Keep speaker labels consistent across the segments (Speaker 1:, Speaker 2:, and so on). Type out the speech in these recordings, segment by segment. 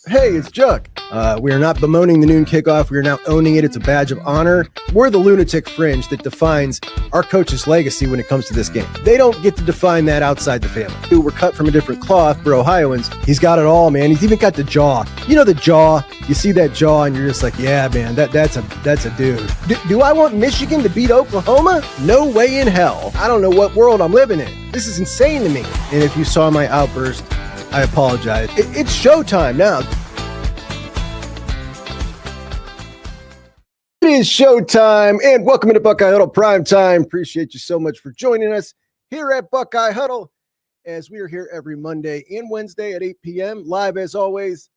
Speaker 1: Hey, it's Chuck. We are not bemoaning the noon kickoff. We are now owning it. It's a badge of honor. We're the lunatic fringe that defines our coach's legacy when it comes to this game. They don't get to define that outside the family. Dude, we're cut from a different cloth. We're Ohioans. He's got it all, man. He's even got the jaw. You know the jaw. You see that jaw, and you're just like, yeah, man, that's a dude. Do I want Michigan to beat Oklahoma? No way in hell. I don't know what world I'm living in. This is insane to me. And if you saw my outburst, I apologize. It's showtime now. It is showtime, and welcome to Buckeye Huddle Primetime. Appreciate you so much for joining us here at Buckeye Huddle, as we are here every Monday and Wednesday at 8 p.m., live as always.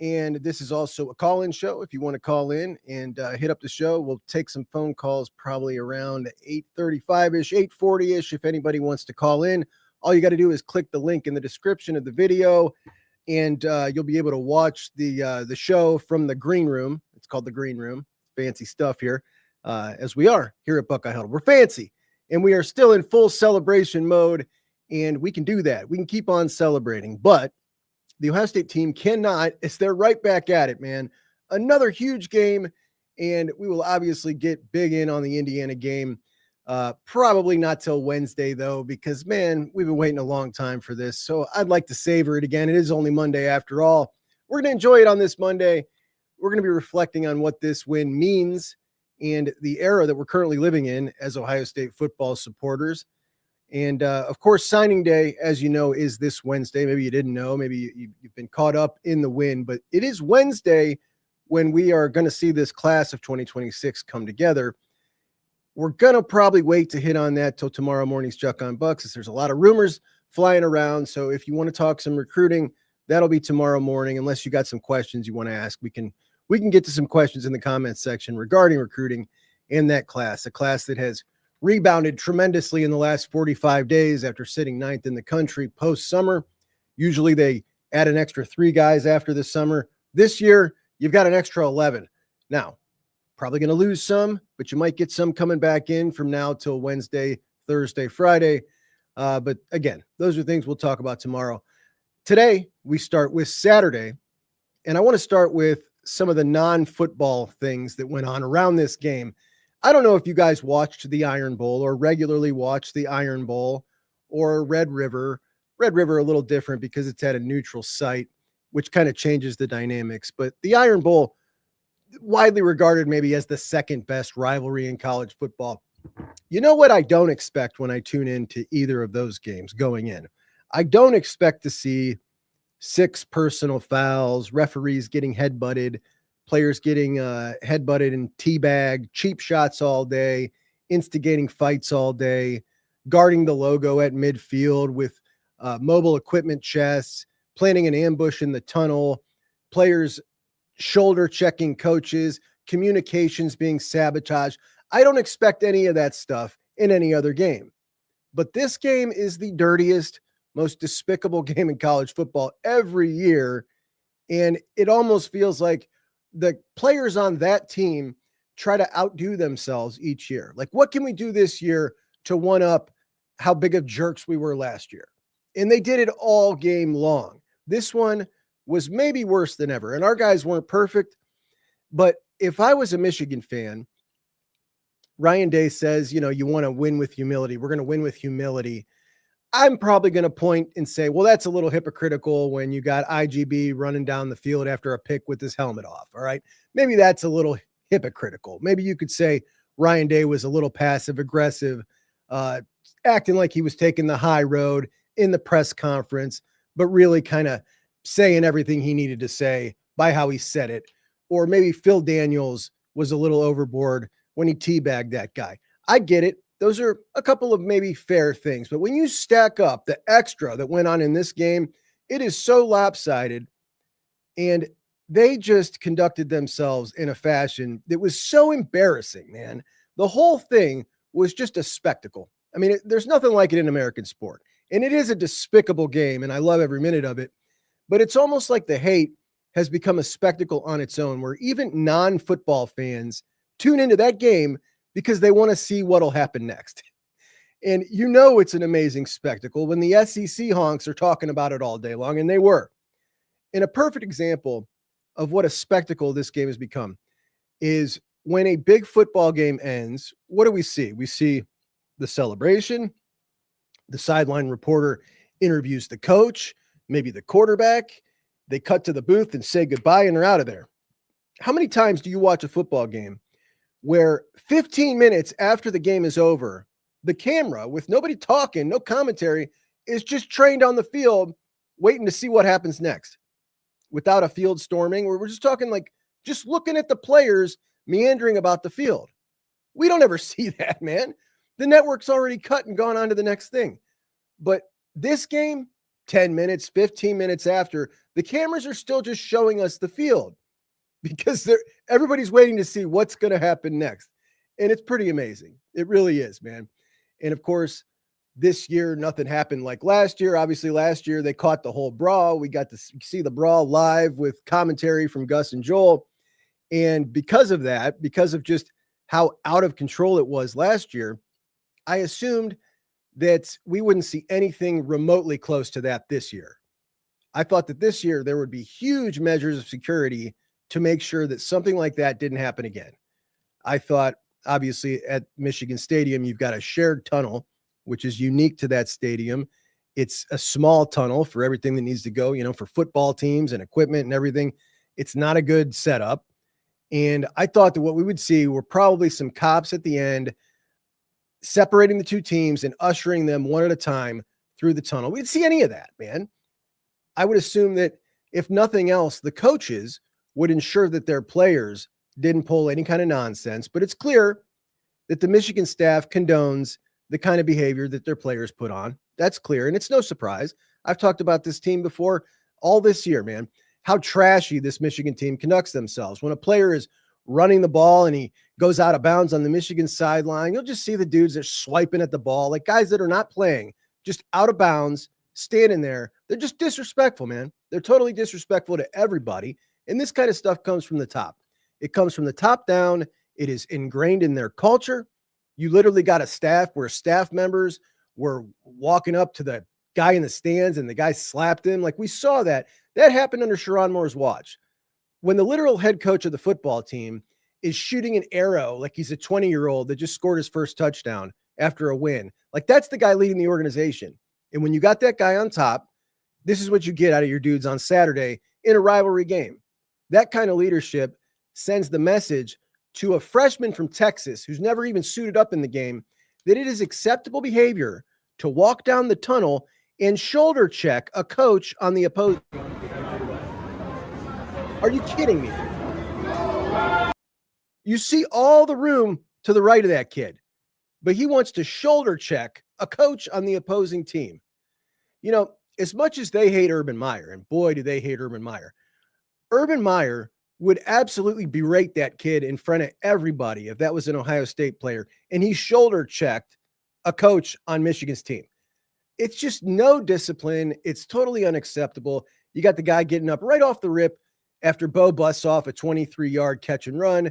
Speaker 1: And this is also a call-in show. If you want to call in and hit up the show, we'll take some phone calls probably around 8:35-ish, 8:40-ish. If anybody wants to call in, all you got to do is click the link in the description of the video, and you'll be able to watch the show from the green room. It's called the green room. Fancy stuff here, as we are here at Buckeye Huddle. We're fancy, and we are still in full celebration mode, and we can do that. We can keep on celebrating, but the Ohio State team cannot, as they're right back at it, man. Another huge game, and we will obviously get big in on the Indiana game. Probably not till Wednesday, though, because, man, we've been waiting a long time for this, so I'd like to savor it again. It is only Monday after all. We're going to enjoy it on this Monday. We're going to be reflecting on what this win means and the era that we're currently living in as Ohio State football supporters. And, of course, signing day, as you know, is this Wednesday. Maybe you didn't know. Maybe you've been caught up in the win. But it is Wednesday when we are going to see this class of 2026 come together. We're going to probably wait to hit on that till tomorrow morning's Chuck on Bucks, as there's a lot of rumors flying around. So if you want to talk some recruiting, that'll be tomorrow morning. Unless you got some questions you want to ask, we can get to some questions in the comments section regarding recruiting in that class, a class that has rebounded tremendously in the last 45 days after sitting ninth in the country post-summer. Usually they add an extra 3 guys after the summer. This year, you've got an extra 11. Now, probably going to lose some, but you might get some coming back in from now till Wednesday, Thursday, Friday. But again, those are things we'll talk about tomorrow. Today, we start with Saturday, and I want to start with some of the non-football things that went on around this game. I don't know if you guys watched the Iron Bowl or regularly watch the Iron Bowl or Red River. Red River a little different because it's at a neutral site, which kind of changes the dynamics. But the Iron Bowl, widely regarded maybe as the second best rivalry in college football. You know what I don't expect when I tune into either of those games going in? I don't expect to see 6 personal fouls, referees getting headbutted, players getting headbutted and teabagged, cheap shots all day, instigating fights all day, guarding the logo at midfield with mobile equipment chests, planning an ambush in the tunnel, players shoulder checking coaches, communications being sabotaged. I don't expect any of that stuff in any other game. But this game is the dirtiest, most despicable game in college football every year. And it almost feels like the players on that team try to outdo themselves each year. Like, what can we do this year to one up how big of jerks we were last year? And they did it all game long. This one was maybe worse than ever. And our guys weren't perfect. But if I was a Michigan fan, Ryan Day says, you want to win with humility. We're going to win with humility. I'm probably going to point and say, well, that's a little hypocritical when you got IGB running down the field after a pick with his helmet off. All right. Maybe that's a little hypocritical. Maybe you could say Ryan Day was a little passive aggressive, acting like he was taking the high road in the press conference, but really kind of saying everything he needed to say by how he said it. Or maybe Phil Daniels was a little overboard when he teabagged that guy. I get it. Those are a couple of maybe fair things. But when you stack up the extra that went on in this game, it is so lopsided. And they just conducted themselves in a fashion that was so embarrassing, man. The whole thing was just a spectacle. I mean, there's nothing like it in American sport. And it is a despicable game, and I love every minute of it. But it's almost like the hate has become a spectacle on its own, where even non-football fans tune into that game because they want to see what'll happen next. And it's an amazing spectacle when the SEC honks are talking about it all day long, and they were. And a perfect example of what a spectacle this game has become is when a big football game ends, what do we see? We see the celebration. The sideline reporter interviews the coach, maybe the quarterback. They cut to the booth and say goodbye, and they're out of there. How many times do you watch a football game where 15 minutes after the game is over, the camera, with nobody talking, no commentary, is just trained on the field waiting to see what happens next without a field storming? We're just talking like just looking at the players meandering about the field. We don't ever see that, man. The network's already cut and gone on to the next thing. But this game, 10 minutes, 15 minutes after, the cameras are still just showing us the field because everybody's waiting to see what's going to happen next. And it's pretty amazing. It really is, man. And of course, this year, nothing happened like last year. Obviously, last year, they caught the whole brawl. We got to see the brawl live with commentary from Gus and Joel. And because of that, because of just how out of control it was last year, I assumed that we wouldn't see anything remotely close to that this year. I thought that this year there would be huge measures of security to make sure that something like that didn't happen again. I thought, obviously, at Michigan Stadium, you've got a shared tunnel, which is unique to that stadium. It's a small tunnel for everything that needs to go, for football teams and equipment and everything. It's not a good setup. And I thought that what we would see were probably some cops at the end separating the two teams and ushering them one at a time through the tunnel. We'd see any of that, man. I would assume that if nothing else, the coaches would ensure that their players didn't pull any kind of nonsense. But it's clear that the Michigan staff condones the kind of behavior that their players put on. That's clear. And it's no surprise. I've talked about this team before all this year, man, how trashy this Michigan team conducts themselves. When a player is running the ball and he goes out of bounds on the Michigan sideline, you'll just see the dudes that are swiping at the ball, like guys that are not playing, just out of bounds, standing there. They're just disrespectful, man. They're totally disrespectful to everybody. And this kind of stuff comes from the top. It comes from the top down. It is ingrained in their culture. You literally got a staff where staff members were walking up to the guy in the stands and the guy slapped him. Like we saw that. That happened under Sherrone Moore's watch. When the literal head coach of the football team is shooting an arrow like he's a 20-year-old that just scored his first touchdown after a win, like that's the guy leading the organization. And when you got that guy on top, this is what you get out of your dudes on Saturday in a rivalry game. That kind of leadership sends the message to a freshman from Texas who's never even suited up in the game that it is acceptable behavior to walk down the tunnel and shoulder check a coach on the opposing. Are you kidding me? You see all the room to the right of that kid, but he wants to shoulder check a coach on the opposing team. As much as they hate Urban Meyer, and boy, do they hate Urban Meyer would absolutely berate that kid in front of everybody if that was an Ohio State player, and he shoulder checked a coach on Michigan's team. It's just no discipline. It's totally unacceptable. You got the guy getting up right off the rip after Bo busts off a 23-yard catch and run.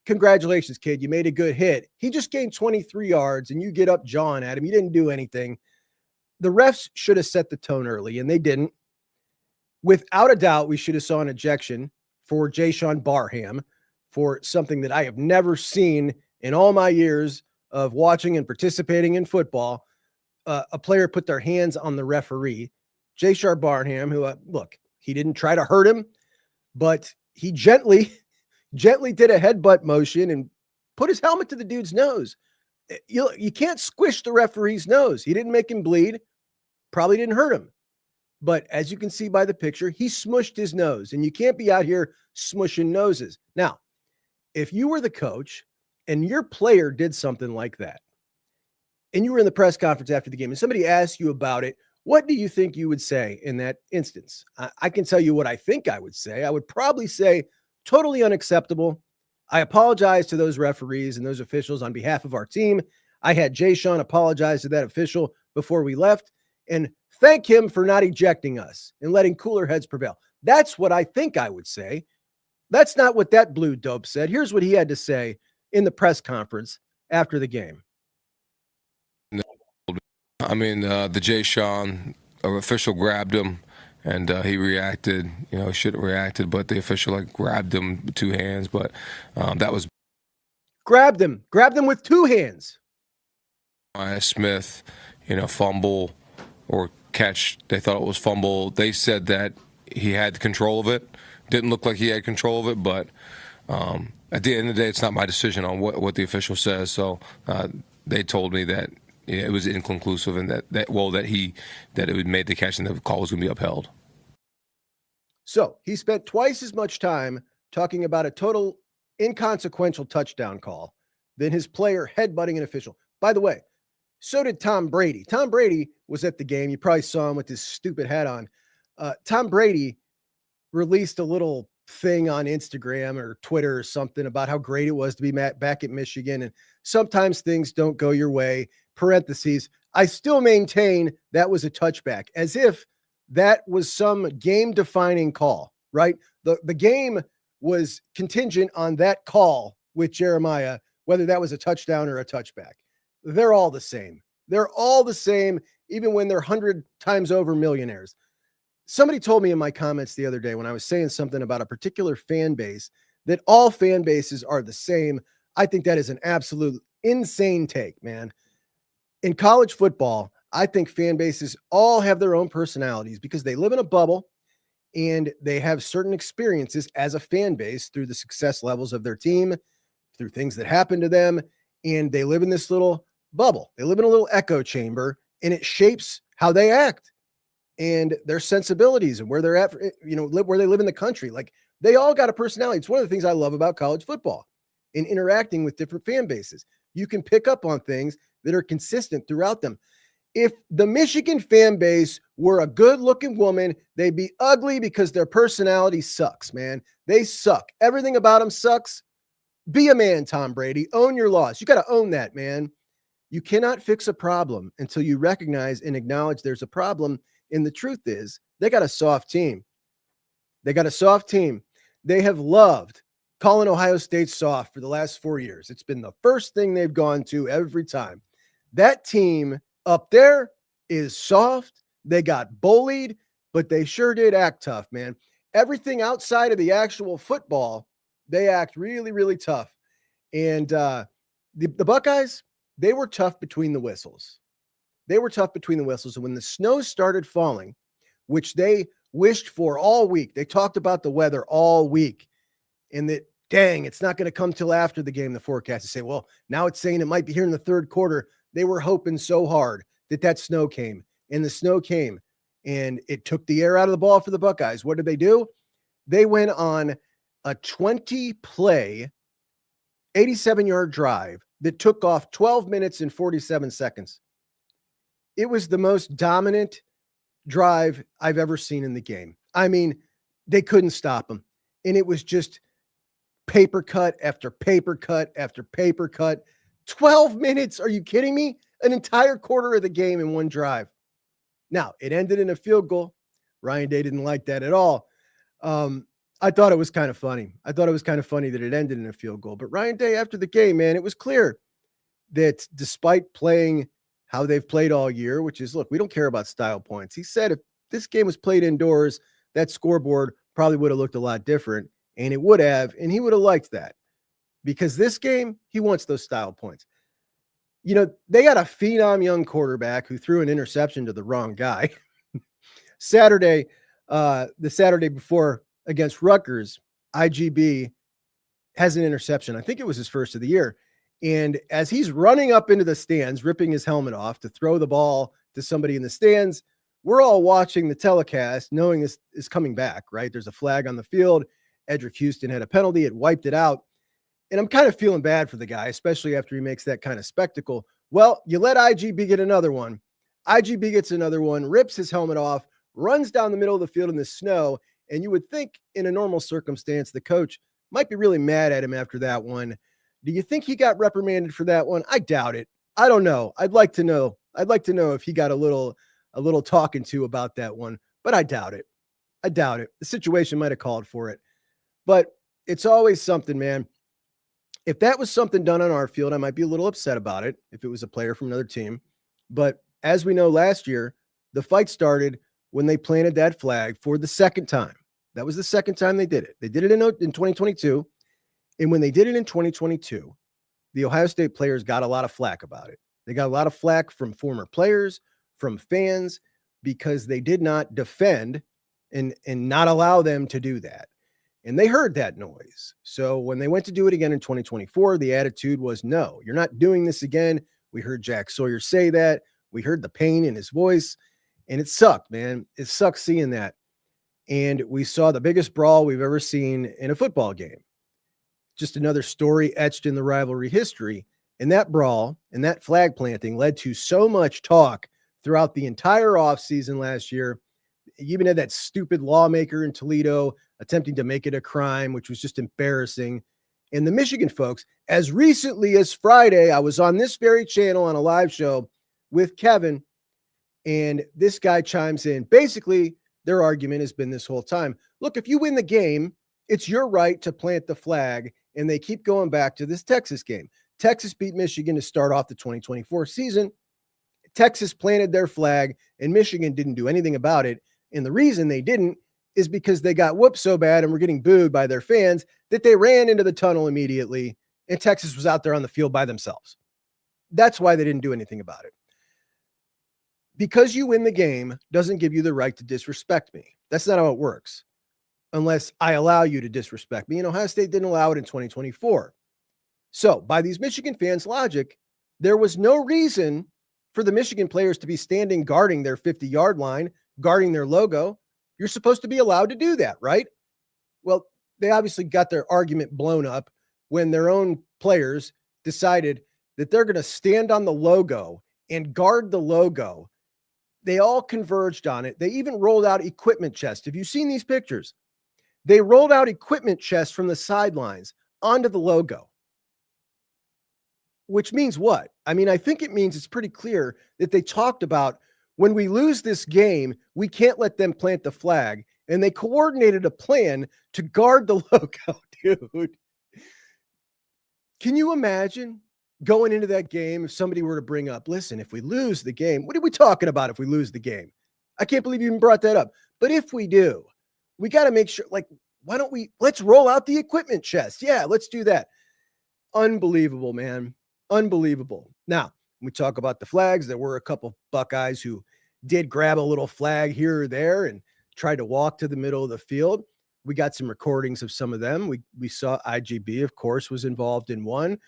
Speaker 1: Congratulations, kid. You made a good hit. He just gained 23 yards, and you get up jawing at him. You didn't do anything. The refs should have set the tone early, and they didn't. Without a doubt, we should have saw an ejection for Jayshon Barham for something that I have never seen in all my years of watching and participating in football. A player put their hands on the referee, Jayshon Barham, who, look, he didn't try to hurt him, but he gently did a headbutt motion and put his helmet to the dude's nose. You can't squish the referee's nose. He didn't make him bleed. Probably didn't hurt him. But as you can see by the picture, he smushed his nose, and you can't be out here smushing noses. Now, if you were the coach and your player did something like that, and you were in the press conference after the game and somebody asked you about it, what do you think you would say in that instance? I can tell you what I think I would say. I would probably say totally unacceptable. I apologize to those referees and those officials on behalf of our team. I had Jayshon apologize to that official before we left and thank him for not ejecting us and letting cooler heads prevail. That's what I think I would say. That's not what that blue dope said. Here's what he had to say in the press conference after the game.
Speaker 2: The Jayshon official grabbed him and he reacted. Should have reacted, but the official grabbed him with 2 hands. But that was
Speaker 1: grabbed him with 2 hands.
Speaker 2: Smith, fumble or catch. They thought it was fumble. They said that he had control of it. Didn't look like he had control of it, but at the end of the day, it's not my decision on what the official says. So they told me that it was inconclusive and that it made the catch and the call was going to be upheld.
Speaker 1: So he spent twice as much time talking about a total inconsequential touchdown call than his player headbutting an official. By the way, so did Tom Brady. Tom Brady was at the game. You probably saw him with his stupid hat on. Tom Brady released a little thing on Instagram or Twitter or something about how great it was to be back at Michigan. And sometimes things don't go your way. Parentheses, I still maintain that was a touchback, as if that was some game-defining call, right? The game was contingent on that call with Jeremiah, whether that was a touchdown or a touchback. They're all the same. They're all the same, even when they're 100 times over millionaires. Somebody told me in my comments the other day when I was saying something about a particular fan base that all fan bases are the same. I think that is an absolute insane take, man. In college football, I think fan bases all have their own personalities because they live in a bubble and they have certain experiences as a fan base through the success levels of their team, through things that happen to them, and they live in this little bubble. They live in a little echo chamber, and it shapes how they act and their sensibilities and where they're at, where they live in the country. Like, they all got a personality. It's one of the things I love about college football and interacting with different fan bases. You can pick up on things that are consistent throughout them. If the Michigan fan base were a good-looking woman, they'd be ugly because their personality sucks, man. They suck. Everything about them sucks. Be a man, Tom Brady. Own your loss. You got to own that, man. You cannot fix a problem until you recognize and acknowledge there's a problem. And the truth is, they got a soft team. They got a soft team. They have loved calling Ohio State soft for the last 4 years. It's been the first thing they've gone to every time. That team up there is soft. They got bullied, but they sure did act tough, man. Everything outside of the actual football, they act really, really tough. And the Buckeyes, they were tough between the whistles. They were tough between the whistles. And when the snow started falling, which they wished for all week, they talked about the weather all week, and that, dang, it's not going to come till after the game, the forecast. Say, well, now it's saying it might be here in the third quarter. They were hoping so hard that snow came, and the snow came, and it took the air out of the ball for the Buckeyes. What did they do? They went on a 20-play, 87-yard drive that took off 12 minutes and 47 seconds. It was the most dominant drive I've ever seen in the game. I mean, they couldn't stop them. And it was just paper cut after paper cut after paper cut. 12 minutes. Are you kidding me? An entire quarter of the game in one drive. Now, it ended in a field goal. Ryan Day didn't like that at all. I thought it was kind of funny. I thought it was kind of funny that it ended in a field goal. But Ryan Day, after the game, man, it was clear that despite playing how they've played all year, which is, look, we don't care about style points. He said if this game was played indoors, that scoreboard probably would have looked a lot different, and it would have, and he would have liked that. Because this game, he wants those style points. They got a phenom young quarterback who threw an interception to the wrong guy. the Saturday before against Rutgers, IGB has an interception. I think it was his first of the year. And as he's running up into the stands, ripping his helmet off to throw the ball to somebody in the stands, we're all watching the telecast, knowing this is coming back, right? There's a flag on the field. Edric Houston had a penalty. It wiped it out. And I'm kind of feeling bad for the guy, especially after he makes that kind of spectacle. Well, you let IGB get another one. IGB gets another one, rips his helmet off, runs down the middle of the field in the snow. And you would think in a normal circumstance, the coach might be really mad at him after that one. Do you think he got reprimanded for that one? I doubt it. I don't know. I'd like to know. I'd like to know if he got a little talking to about that one, but I doubt it. I doubt it. The situation might have called for it, but it's always something, man. If that was something done on our field, I might be a little upset about it if it was a player from another team. But as we know last year, the fight started when they planted that flag for the second time. That was the second time they did it. They did it in 2022. And when they did it in 2022, the Ohio State players got a lot of flack about it. They got a lot of flack from former players, from fans, because they did not defend and not allow them to do that. And they heard that noise. So when they went to do it again in 2024, the attitude was, no, you're not doing this again. We heard Jack Sawyer say that. We heard the pain in his voice. And it sucked, man. It sucked seeing that. And we saw the biggest brawl we've ever seen in a football game. Just another story etched in the rivalry history. And that brawl and that flag planting led to so much talk throughout the entire offseason last year. You even had that stupid lawmaker in Toledo attempting to make it a crime, which was just embarrassing. And the Michigan folks, as recently as Friday, I was on this very channel on a live show with Kevin, and this guy chimes in. Basically, their argument has been this whole time, look, if you win the game, it's your right to plant the flag. And they keep going back to this Texas game. Texas beat Michigan to start off the 2024 season. Texas planted their flag, and Michigan didn't do anything about it. And the reason they didn't is because they got whooped so bad and were getting booed by their fans that they ran into the tunnel immediately, and Texas was out there on the field by themselves. That's why they didn't do anything about it. Because you win the game doesn't give you the right to disrespect me. That's not how it works, unless I allow you to disrespect me. And Ohio State didn't allow it in 2024. So by these Michigan fans' logic, there was no reason for the Michigan players to be standing guarding their 50-yard line, guarding their logo. You're supposed to be allowed to do that, right? Well, they obviously got their argument blown up when their own players decided that they're going to stand on the logo and guard the logo. They all converged on it. They even rolled out equipment chests. Have you seen these pictures? They rolled out equipment chests from the sidelines onto the logo. Which means what? I mean, I think it means it's pretty clear that they talked about when we lose this game, we can't let them plant the flag. And they coordinated a plan to guard the logo, dude. Can you imagine going into that game if somebody were to bring up, listen, if we lose the game, what are we talking about if we lose the game? I can't believe you even brought that up. But if we do, we got to make sure, like, why don't we, let's roll out the equipment chest. Yeah, let's do that. Unbelievable, man. Unbelievable. Now, when we talk about the flags, there were a couple Buckeyes who did grab a little flag here or there and tried to walk to the middle of the field. We got some recordings of some of them. We saw IGB, of course, was involved in one.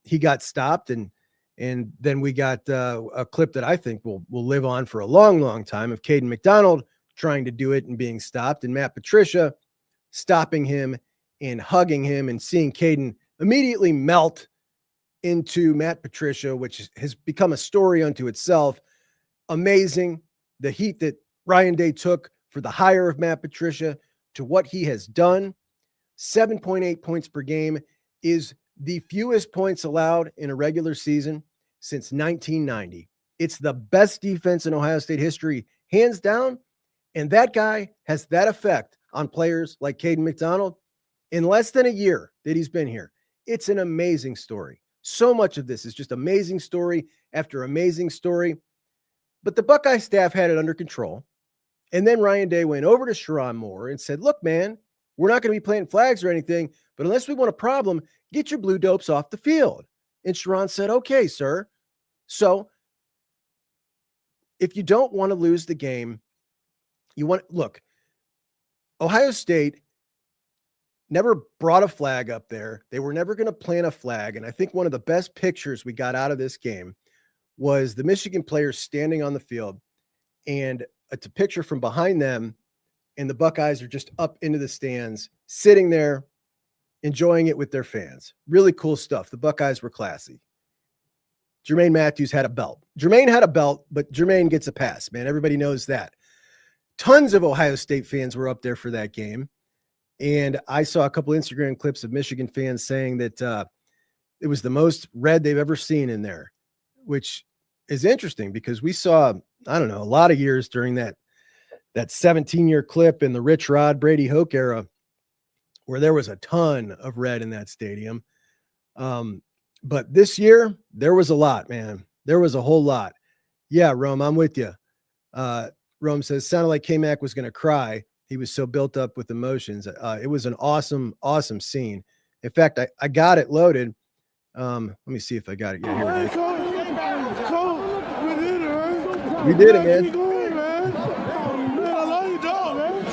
Speaker 1: He got stopped, and then we got a clip that I think will live on for a long, long time of Caden McDonald trying to do it and being stopped, and Matt Patricia stopping him and hugging him and seeing Caden immediately melt into Matt Patricia, which has become a story unto itself. Amazing. The heat that Ryan Day took for the hire of Matt Patricia to what he has done. 7.8 points per game is the fewest points allowed in a regular season since 1990. It's the best defense in Ohio State history, hands down. And that guy has that effect on players like Caden McDonald in less than a year that he's been here. It's an amazing story. So much of this is just amazing story after amazing story. But the Buckeye staff had it under control. And then Ryan Day went over to Sharon Moore and said, look, man, we're not going to be planting flags or anything, but unless we want a problem, get your blue dopes off the field. And Sharon said, okay, sir. So if you don't want to lose the game, look, Ohio State never brought a flag up there. They were never going to plant a flag. And I think one of the best pictures we got out of this game was the Michigan players standing on the field, and it's a picture from behind them, and the Buckeyes are just up into the stands, sitting there, enjoying it with their fans. Really cool stuff. The Buckeyes were classy. Jermaine Matthews had a belt. Jermaine had a belt, but Jermaine gets a pass, man. Everybody knows that. Tons of Ohio State fans were up there for that game. And I saw a couple Instagram clips of Michigan fans saying that it was the most red they've ever seen in there, which is interesting because we saw, I don't know, a lot of years during that 17-year clip in the Rich Rod, Brady Hoke era where there was a ton of red in that stadium. But this year, there was a lot, man. There was a whole lot. Yeah, Rome, I'm with you. Rome says, sounded like K-Mac was going to cry. He was so built up with emotions. It was an awesome, awesome scene. In fact, I got it loaded. Let me see if I got it. Yeah, here it is. We did it, man.
Speaker 3: I love you, dog, man.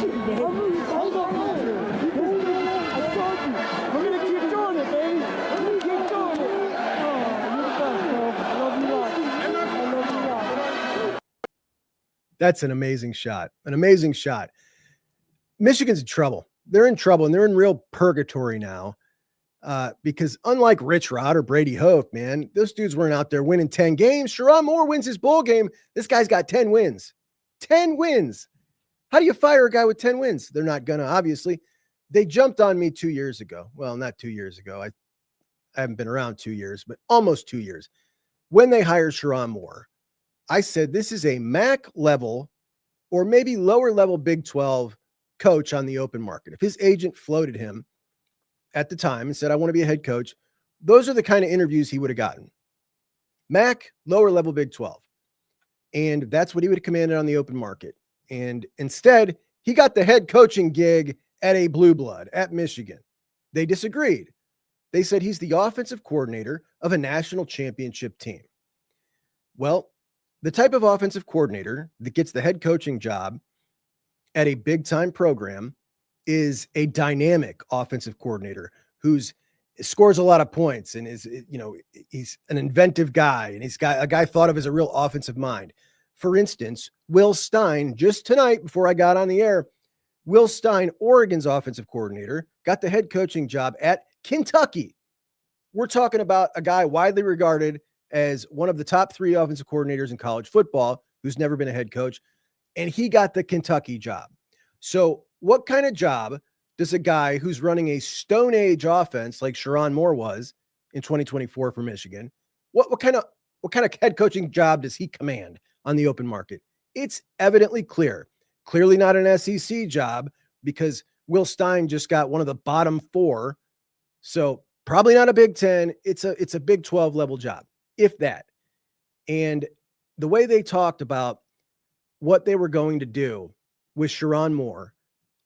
Speaker 3: We're gonna keep doing it, baby. We're gonna keep doing it. Oh, you're the best, bro. I love you a lot. I love you a lot.
Speaker 1: That's an amazing shot. An amazing shot. Michigan's in trouble. They're in trouble, and they're in real purgatory now. Because unlike Rich Rod or Brady Hope, man, those dudes weren't out there winning 10 games. Sherrod Moore wins his bowl game. This guy's got 10 wins. 10 wins. How do you fire a guy with 10 wins? They're not gonna, obviously. They jumped on me 2 years ago. Well, not 2 years ago. I haven't been around 2 years, but almost 2 years. When they hired Sherrod Moore, I said this is a MAC level or maybe lower level Big 12 coach on the open market. If his agent floated him at the time and said, I want to be a head coach, those are the kind of interviews he would have gotten. MAC, lower level Big 12. And that's what he would have commanded on the open market. And instead, he got the head coaching gig at a blue blood at Michigan. They disagreed. They said he's the offensive coordinator of a national championship team. Well, the type of offensive coordinator that gets the head coaching job at a big time program is a dynamic offensive coordinator who's scores a lot of points and is, he's an inventive guy and he's got a guy thought of as a real offensive mind. For instance, Will Stein, just tonight before I got on the air, Will Stein, Oregon's offensive coordinator, got the head coaching job at Kentucky. We're talking about a guy widely regarded as one of the top 3 offensive coordinators in college football who's never been a head coach, and he got the Kentucky job. So what kind of job does a guy who's running a Stone Age offense like Sherrod Moore was in 2024 for Michigan, what kind of head coaching job does he command on the open market? It's evidently clearly not an SEC job because Will Stein just got one of the bottom 4. So probably not a Big 10. It's a Big 12 level job, if that. And the way they talked about what they were going to do with Sherrod Moore,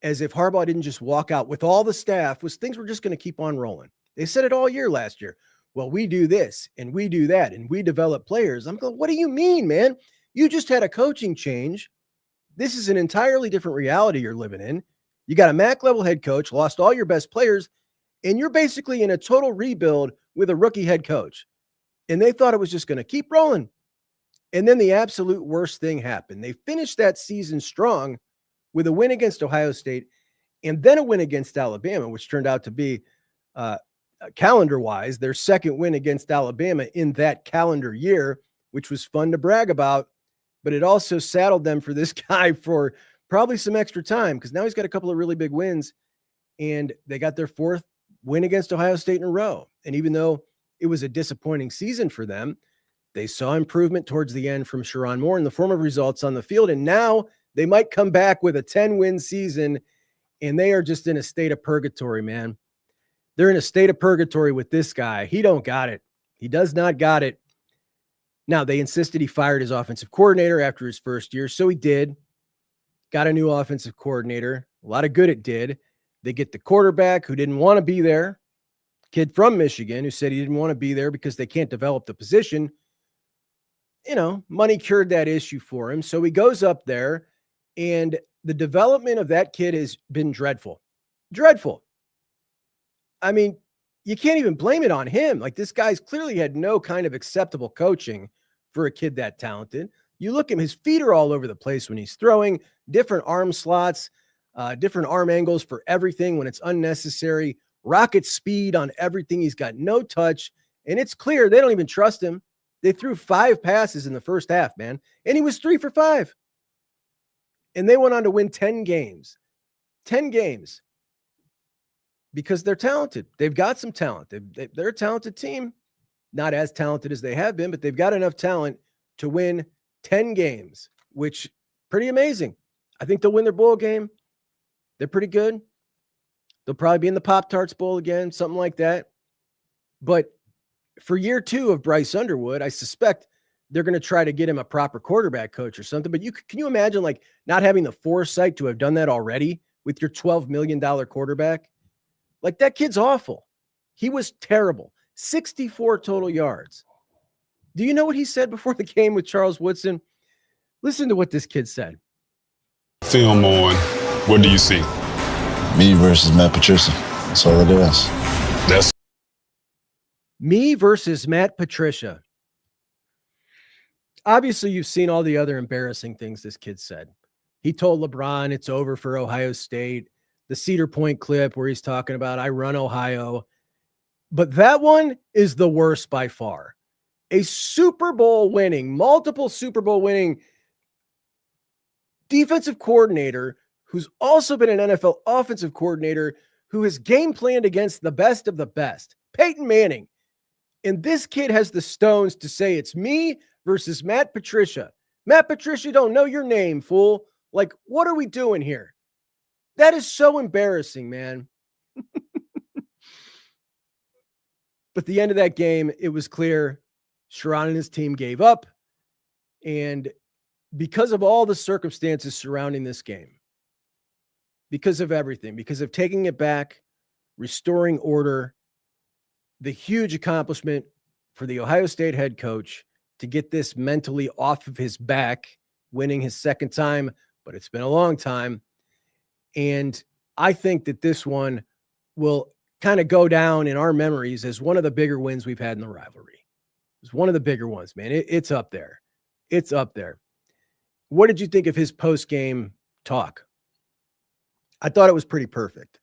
Speaker 1: as if Harbaugh didn't just walk out with all the staff, was things were just going to keep on rolling. They said it all year last year. Well, we do this and we do that and we develop players. I'm going, what do you mean, man? You just had a coaching change. This is an entirely different reality you're living in. You got a MAC level head coach, lost all your best players, and you're basically in a total rebuild with a rookie head coach. And they thought it was just going to keep rolling. And then the absolute worst thing happened. They finished that season strong with a win against Ohio State and then a win against Alabama, which turned out to be calendar-wise their second win against Alabama in that calendar year, which was fun to brag about. But it also saddled them for this guy for probably some extra time because now he's got a couple of really big wins, and they got their 4th win against Ohio State in a row. And even though it was a disappointing season for them, they saw improvement towards the end from Sherrod Moore in the form of results on the field. And now they might come back with a 10-win season, and they are just in a state of purgatory, man. They're in a state of purgatory with this guy. He don't got it. He does not got it. Now, they insisted he fired his offensive coordinator after his first year, so he did. Got a new offensive coordinator. A lot of good it did. They get the quarterback who didn't want to be there, kid from Michigan who said he didn't want to be there because they can't develop the position. Money cured that issue for him. So he goes up there, and the development of that kid has been dreadful. Dreadful. I mean, you can't even blame it on him. Like, this guy's clearly had no kind of acceptable coaching for a kid that talented. You look at him, his feet are all over the place when he's throwing, different arm slots, different arm angles for everything when it's unnecessary, rocket speed on everything. He's got no touch, and it's clear they don't even trust him. They threw 5 passes in the first half, man, and he was 3 for 5. And they went on to win 10 games. 10 games. Because they're talented. They've got some talent. They're a talented team. Not as talented as they have been, but they've got enough talent to win 10 games, which pretty amazing. I think they'll win their bowl game. They're pretty good. They'll probably be in the Pop-Tarts Bowl again, something like that. But for year 2 of Bryce Underwood, I suspect they're going to try to get him a proper quarterback coach or something. But can you imagine like not having the foresight to have done that already with your $12 million quarterback? Like that kid's awful. He was terrible. 64 total yards. Do you know what he said before the game with Charles Woodson? Listen to what this kid said.
Speaker 4: Film on, what do you see?
Speaker 5: Me versus Matt Patricia. That's all it is.
Speaker 4: That's
Speaker 1: me versus Matt Patricia. Obviously, you've seen all the other embarrassing things this kid said. He told LeBron it's over for Ohio State. The Cedar Point clip where he's talking about, I run Ohio. But that one is the worst by far. A Super Bowl winning, multiple Super Bowl winning defensive coordinator who's also been an NFL offensive coordinator who has game planned against the best of the best, Peyton Manning. And this kid has the stones to say it's me versus Matt Patricia. Matt Patricia don't know your name, fool. Like, what are we doing here? That is so embarrassing, man. But at the end of that game, it was clear Sherrod and his team gave up. And because of all the circumstances surrounding this game, because of everything, because of taking it back, restoring order, the huge accomplishment for the Ohio State head coach to get this mentally off of his back, winning his second time, but it's been a long time. And I think that this one will kind of go down in our memories as one of the bigger wins we've had in the rivalry. It's one of the bigger ones, man. It's up there. It's up there. What did you think of his post-game talk? I thought it was pretty perfect.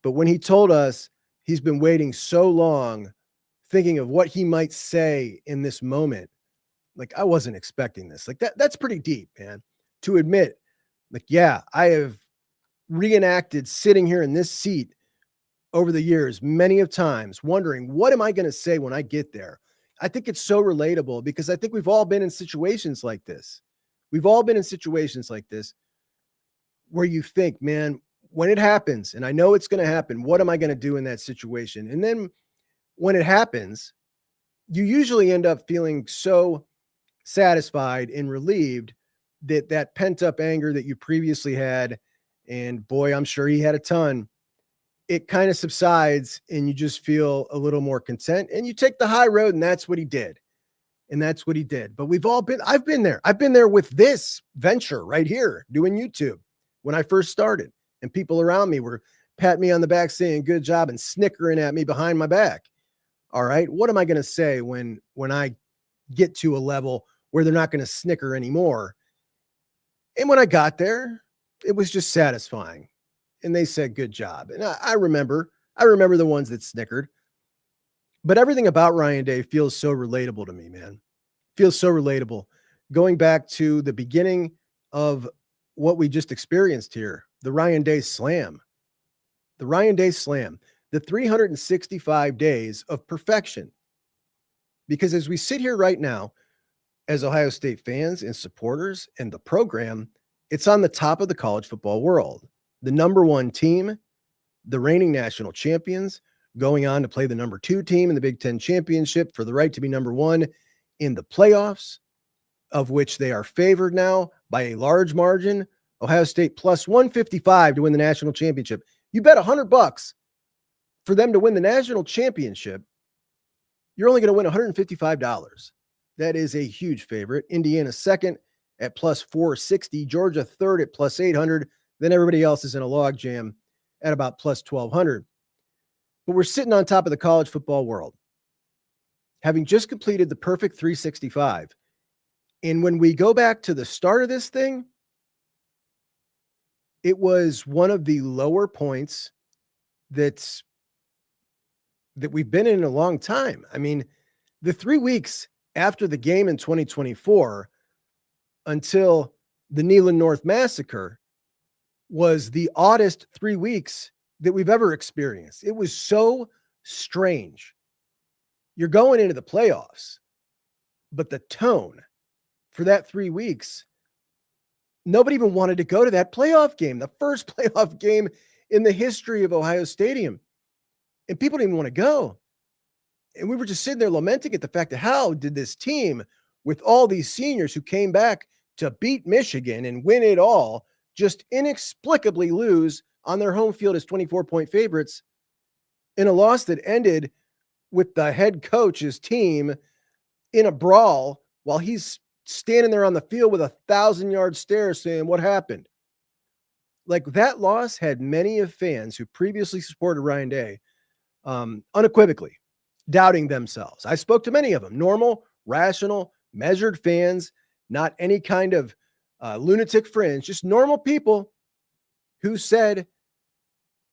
Speaker 1: But when he told us he's been waiting so long, thinking of what he might say in this moment, like I wasn't expecting this. Like that's pretty deep, man. To admit, like, yeah, I have reenacted sitting here in this seat over the years many of times, wondering what am I going to say when I get there? I think it's so relatable because I think we've all been in situations like this. We've all been in situations like this where you think, man, when it happens, and I know it's going to happen, what am I going to do in that situation? And then when it happens, you usually end up feeling so satisfied and relieved that that pent-up anger that you previously had, and boy, I'm sure he had a ton, it kind of subsides and you just feel a little more content and you take the high road, and that's what he did. But I've been there with this venture right here doing YouTube when I first started, and people around me were patting me on the back saying good job and snickering at me behind my back. All right. What am I going to say when I get to a level where they're not going to snicker anymore? And when I got there, it was just satisfying. And they said, good job. And I remember the ones that snickered, but everything about Ryan Day feels so relatable to me, man. Feels so relatable. Going back to the beginning of what we just experienced here, the Ryan Day Slam, the 365 days of perfection. Because as we sit here right now, as Ohio State fans and supporters and the program, it's on the top of the college football world. The number one team, the reigning national champions, going on to play the number 2 team in the Big Ten championship for the right to be number 1 in the playoffs, of which they are favored now by a large margin. Ohio State plus 155 to win the national championship. You bet $100 for them to win the national championship, you're only going to win $155. That is a huge favorite. Indiana second at plus 460, Georgia third at plus 800. Then everybody else is in a logjam at about plus 1,200. But we're sitting on top of the college football world, having just completed the perfect 365. And when we go back to the start of this thing, it was one of the lower points that we've been in a long time. I mean, the 3 weeks after the game in 2024 until the Neyland North massacre was the oddest 3 weeks that we've ever experienced. It was so strange. You're going into the playoffs, but the tone for that 3 weeks, nobody even wanted to go to that playoff game, the first playoff game in the history of Ohio Stadium. And people didn't even want to go. And we were just sitting there lamenting at the fact that how did this team with all these seniors who came back to beat Michigan and win it all just inexplicably lose on their home field as 24-point favorites in a loss that ended with the head coach's team in a brawl while he's standing there on the field with 1,000-yard stare saying, what happened? Like, that loss had many of fans who previously supported Ryan Day unequivocally doubting themselves. I spoke to many of them, normal, rational, measured fans, not any kind of lunatic fringe, just normal people who said,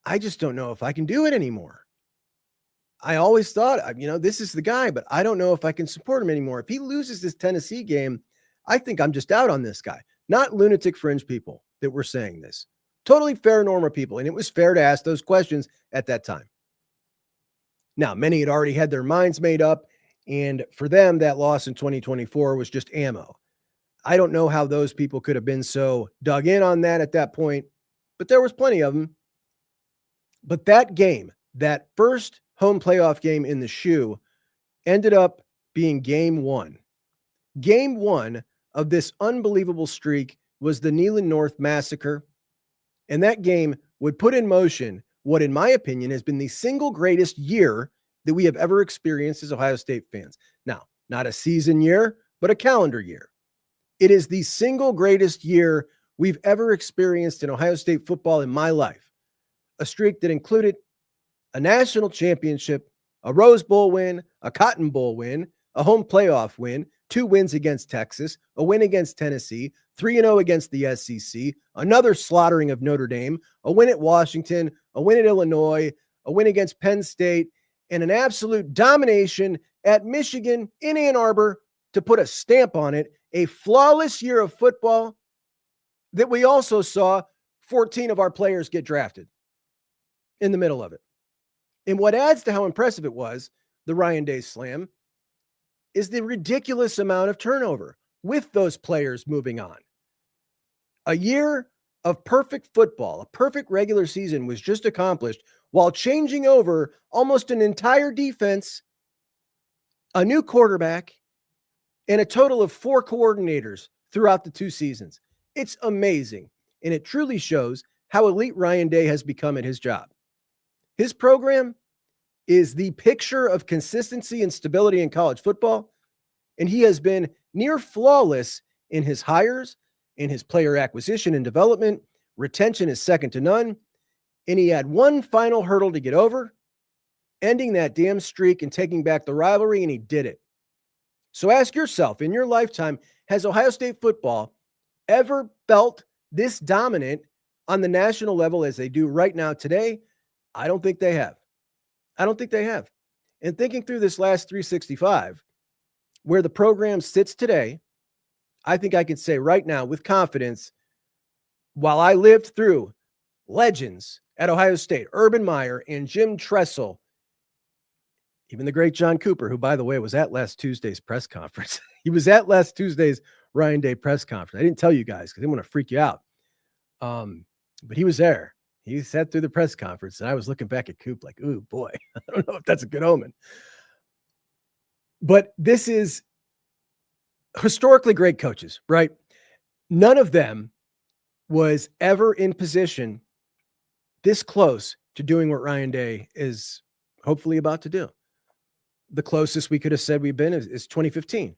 Speaker 1: I just don't know if I can do it anymore. I always thought, this is the guy, but I don't know if I can support him anymore. If he loses this Tennessee game, I think I'm just out on this guy. Not lunatic fringe people that were saying this. Totally fair, normal people. And it was fair to ask those questions at that time. Now, many had already had their minds made up. And for them, that loss in 2024 was just ammo. I don't know how those people could have been so dug in on that at that point, but there was plenty of them. But that game, that first home playoff game in the shoe, ended up being game one. Game one of this unbelievable streak was the Neyland North massacre. And that game would put in motion what, in my opinion, has been the single greatest year that we have ever experienced as Ohio State fans. Now, not a season year, but a calendar year. It is the single greatest year we've ever experienced in Ohio State football in my life. A streak that included a national championship, a Rose Bowl win, a Cotton Bowl win, a home playoff win, 2 wins against Texas, a win against Tennessee, 3-0 against the SEC, another slaughtering of Notre Dame, a win at Washington, a win at Illinois, a win against Penn State, and an absolute domination at Michigan in Ann Arbor to put a stamp on it. A flawless year of football that we also saw 14 of our players get drafted in the middle of it. And what adds to how impressive it was, the Ryan Day Slam, is the ridiculous amount of turnover with those players moving on. A year of perfect football, a perfect regular season was just accomplished while changing over almost an entire defense, a new quarterback, and a total of 4 coordinators throughout the 2 seasons. It's amazing, and it truly shows how elite Ryan Day has become at his job. His program is the picture of consistency and stability in college football, and he has been near flawless in his hires, in his player acquisition and development. Retention is second to none, and he had one final hurdle to get over, ending that damn streak and taking back the rivalry, and he did it. So ask yourself, in your lifetime, has Ohio State football ever felt this dominant on the national level as they do right now today? I don't think they have. I don't think they have. And thinking through this last 365, where the program sits today, I think I can say right now with confidence, while I lived through legends at Ohio State, Urban Meyer and Jim Tressel, even the great John Cooper, who, by the way, was at last Tuesday's press conference. He was at last Tuesday's Ryan Day press conference. I didn't tell you guys because I didn't want to freak you out. But he was there. He sat through the press conference, and I was looking back at Coop like, ooh, boy, I don't know if that's a good omen. But this is historically great coaches, right? None of them was ever in position this close to doing what Ryan Day is hopefully about to do. The closest we could have said we've been is 2015.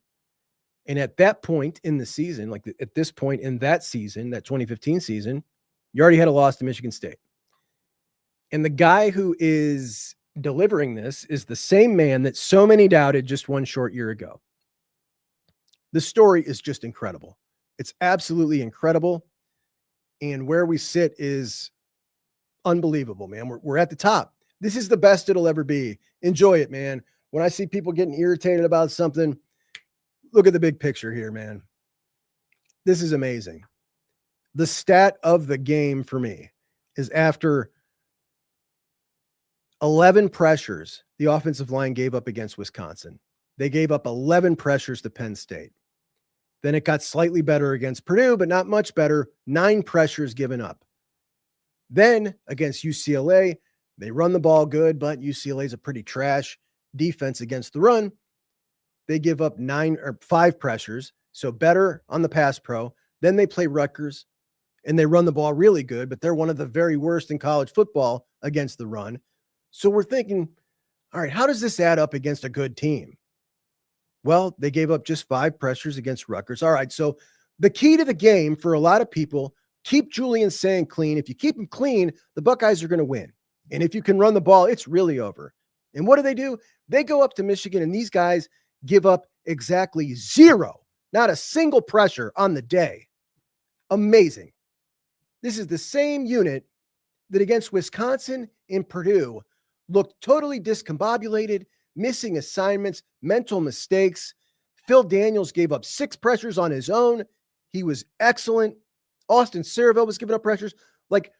Speaker 1: And at that point in the season, like at this point in that season, that 2015 season, you already had a loss to Michigan State. And the guy who is delivering this is the same man that so many doubted just one short year ago. The story is just incredible. It's absolutely incredible. And where we sit is unbelievable, man. We're at the top. This is the best it'll ever be. Enjoy it, man. When I see people getting irritated about something, look at the big picture here, man. This is amazing. The stat of the game for me is after 11 pressures the offensive line gave up against Wisconsin. They gave up 11 pressures to Penn State. Then it got slightly better against Purdue, but not much better. 9 pressures given up. Then against UCLA, they run the ball good, but UCLA is a pretty trash defense against the run. They give up 5 pressures, so better on the pass pro. Then they play Rutgers, and they run the ball really good, but they're one of the very worst in college football against the run. So we're thinking, all right, how does this add up against a good team? Well, they gave up just 5 pressures against Rutgers. All right, so the key to the game for a lot of people, keep Julian Sang clean. If you keep him clean, the Buckeyes are going to win. And if you can run the ball, it's really over. And what do? They go up to Michigan, and these guys give up exactly 0, not a single pressure on the day. Amazing. This is the same unit that against Wisconsin and Purdue looked totally discombobulated, missing assignments, mental mistakes. Phil Daniels gave up 6 pressures on his own. He was excellent. Austin Cerville was giving up pressures. Like,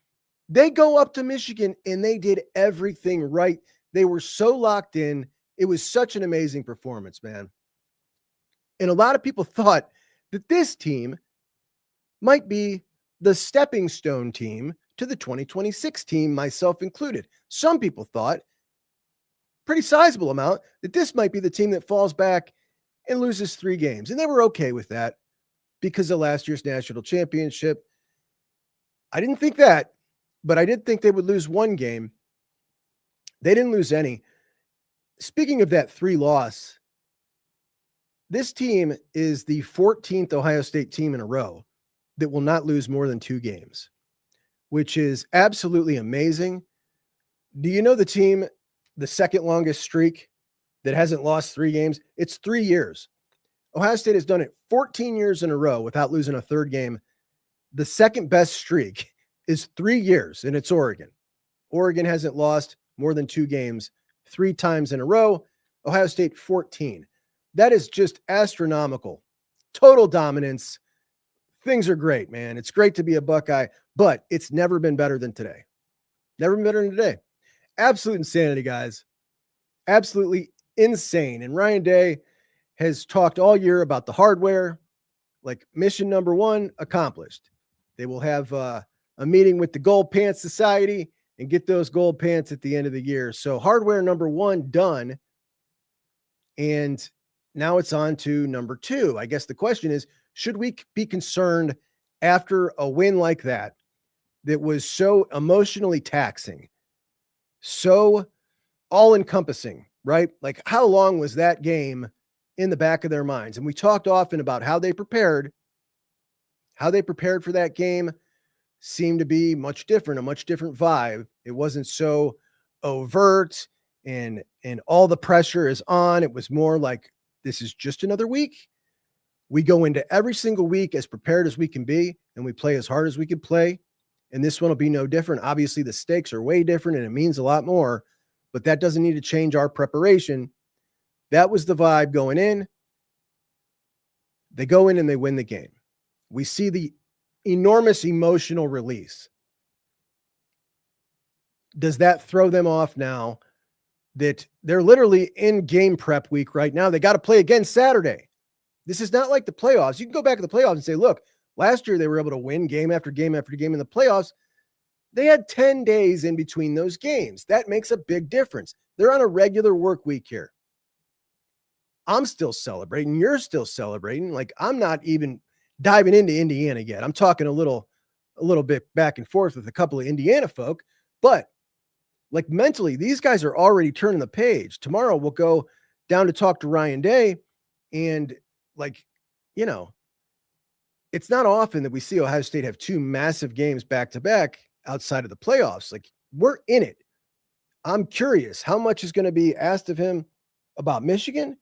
Speaker 1: they go up to Michigan and they did everything right. They were so locked in. It was such an amazing performance, man. And a lot of people thought that this team might be the stepping stone team to the 2026 team, myself included. Some people thought, pretty sizable amount, that this might be the team that falls back and loses 3 games. And they were okay with that because of last year's national championship. I didn't think that, but I did think they would lose 1 game. They didn't lose any. Speaking of that 3 loss, this team is the 14th Ohio State team in a row that will not lose more than 2 games, which is absolutely amazing. Do you know the team, the second longest streak that hasn't lost 3 games? It's 3 years. Ohio State has done it 14 years in a row without losing a 3rd game. The second best streak is 3 years, and it's Oregon. Oregon hasn't lost more than 2 games 3 times in a row. Ohio State 14. That is just astronomical. Total dominance. Things are great, man. It's great to be a Buckeye, but it's never been better than today. Never been better than today. Absolute insanity, guys. Absolutely insane. And Ryan Day has talked all year about the hardware. Like, mission number 1 accomplished. They will have a meeting with the Gold Pants Society and get those gold pants at the end of the year. So hardware number 1 done. And now it's on to number 2. I guess the question is, should we be concerned after a win like that was so emotionally taxing, so all-encompassing, right? Like, how long was that game in the back of their minds? And we talked often about how they prepared for that game. Seemed to be much different, a much different vibe. It wasn't so overt and all the pressure is on. It was more like, this is just another week. We go into every single week as prepared as we can be, and we play as hard as we can play. And this one will be no different. Obviously, the stakes are way different and it means a lot more, but that doesn't need to change our preparation. That was the vibe going in. They go in and they win the game. We see the enormous emotional release. Does that throw them off now that they're literally in game prep week right now? They got to play again Saturday. This is not like the playoffs. You can go back to the playoffs and say, look, last year they were able to win game after game after game in the playoffs. They had 10 days in between those games. That makes a big difference. They're on a regular work week here. I'm still celebrating. You're still celebrating. Like, I'm not even diving into Indiana yet. I'm talking a little bit back and forth with a couple of Indiana folk, but like, mentally, these guys are already turning the page. Tomorrow we'll go down to talk to Ryan Day, and like, you know, it's not often that we see Ohio State have 2 massive games back to back outside of the playoffs. Like, we're in it. I'm curious how much is going to be asked of him about Michigan,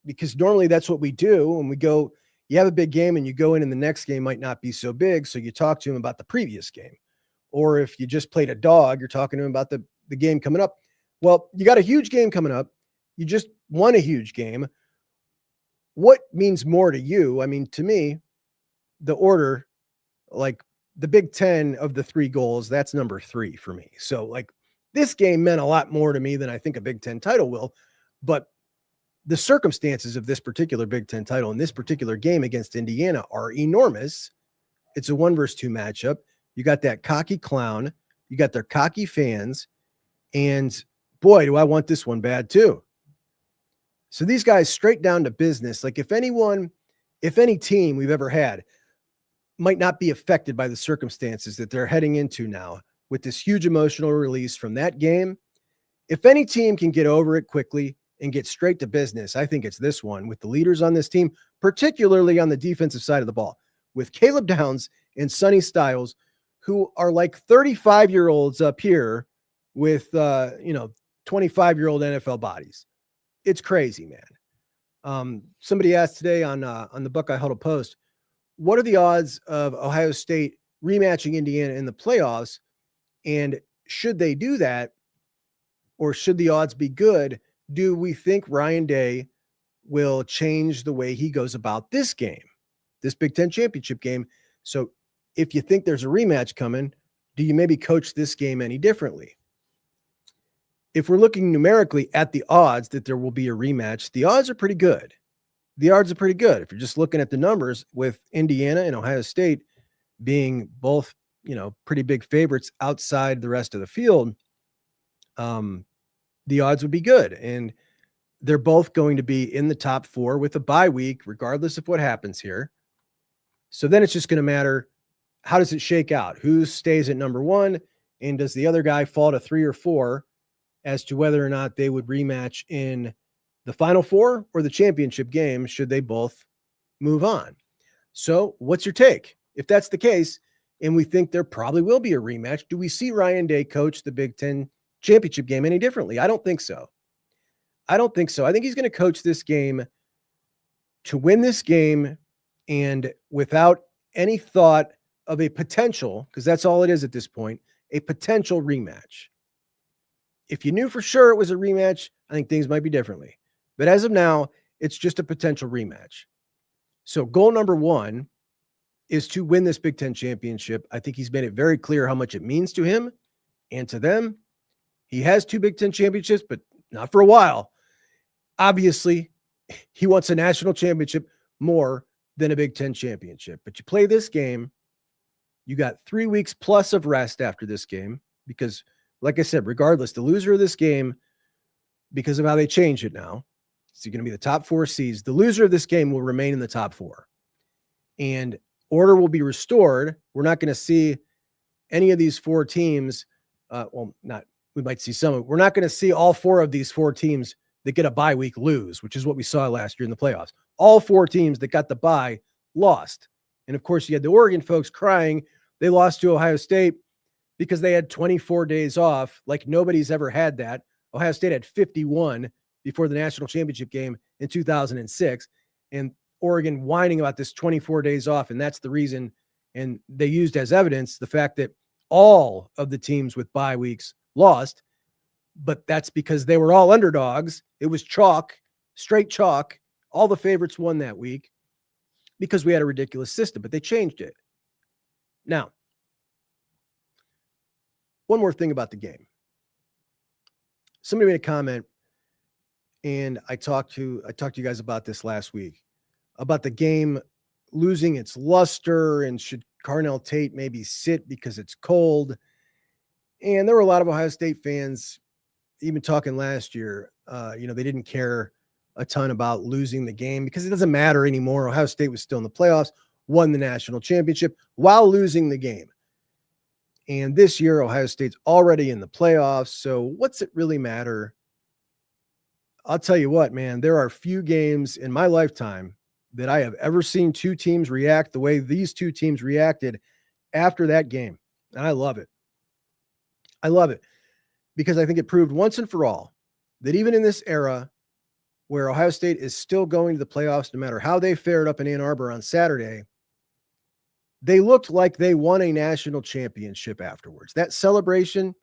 Speaker 1: because normally that's what we do when we go. You have a big game and you go in and the next game might not be so big. So you talk to him about the previous game. Or if you just played a dog, you're talking to him about the game coming up. Well, you got a huge game coming up. You just won a huge game. What means more to you? I mean, to me, the order, like the Big Ten of the 3 goals, that's number 3 for me. So like, this game meant a lot more to me than I think a Big Ten title will. But the circumstances of this particular Big Ten title and this particular game against Indiana are enormous. It's a 1 versus 2 matchup. You got that cocky clown. You got their cocky fans. And boy, do I want this one bad too. So these guys straight down to business. Like if any team we've ever had might not be affected by the circumstances that they're heading into now with this huge emotional release from that game, if any team can get over it quickly and get straight to business, I think it's this one with the leaders on this team, particularly on the defensive side of the ball, with Caleb Downs and Sonny Styles, who are like 35-year-olds up here with, 25-year-old NFL bodies. It's crazy, man. Somebody asked today on the Buckeye Huddle post, what are the odds of Ohio State rematching Indiana in the playoffs? And should they do that, or should the odds be good? Do we think Ryan Day will change the way he goes about this game, this Big Ten championship game? So if you think there's a rematch coming, do you maybe coach this game any differently? If we're looking numerically at the odds that there will be a rematch, the odds are pretty good. The odds are pretty good. If you're just looking at the numbers with Indiana and Ohio State being both, pretty big favorites outside the rest of the field, the odds would be good. And they're both going to be in the top 4 with a bye week, regardless of what happens here. So then it's just going to matter, how does it shake out? Who stays at number 1? And does the other guy fall to 3 or 4 as to whether or not they would rematch in the Final Four or the championship game, should they both move on? So what's your take? If that's the case, and we think there probably will be a rematch, do we see Ryan Day coach the Big Ten championship game any differently? I don't think so. I think he's going to coach this game to win this game, and without any thought of a potential, because that's all it is at this point, a potential rematch. If you knew for sure it was a rematch, I think things might be differently. But as of now, it's just a potential rematch. So goal number 1 is to win this Big Ten championship. I think he's made it very clear how much it means to him and to them. He has 2 Big Ten championships, but not for a while. Obviously, he wants a national championship more than a Big Ten championship. But you play this game, you got 3 weeks plus of rest after this game, because like I said, regardless, the loser of this game, because of how they changed it now, it's going to be the top 4 seeds. The loser of this game will remain in the top 4. And order will be restored. We're not going to see any of these 4 teams. We might see some. We're not going to see all 4 of these 4 teams that get a bye week lose, which is what we saw last year in the playoffs. All 4 teams that got the bye lost. And of course, you had the Oregon folks crying. They lost to Ohio State because they had 24 days off, like nobody's ever had that. Ohio State had 51 before the national championship game in 2006, and Oregon whining about this 24 days off, and that's the reason. And they used as evidence the fact that all of the teams with bye weeks lost, but that's because they were all underdogs. It was chalk, straight chalk. All the favorites won that week because we had a ridiculous system, but they changed it. Now, one more thing about the game. Somebody made a comment, and I talked to you guys about this last week, about the game losing its luster, and should Carnell Tate maybe sit because it's cold. And there were a lot of Ohio State fans, even talking last year, they didn't care a ton about losing the game because it doesn't matter anymore. Ohio State was still in the playoffs, won the national championship while losing the game. And this year, Ohio State's already in the playoffs. So what's it really matter? I'll tell you what, man, there are few games in my lifetime that I have ever seen 2 teams react the way these 2 teams reacted after that game. And I love it. I love it because I think it proved once and for all that even in this era where Ohio State is still going to the playoffs, no matter how they fared up in Ann Arbor on Saturday, they looked like they won a national championship afterwards. That celebration,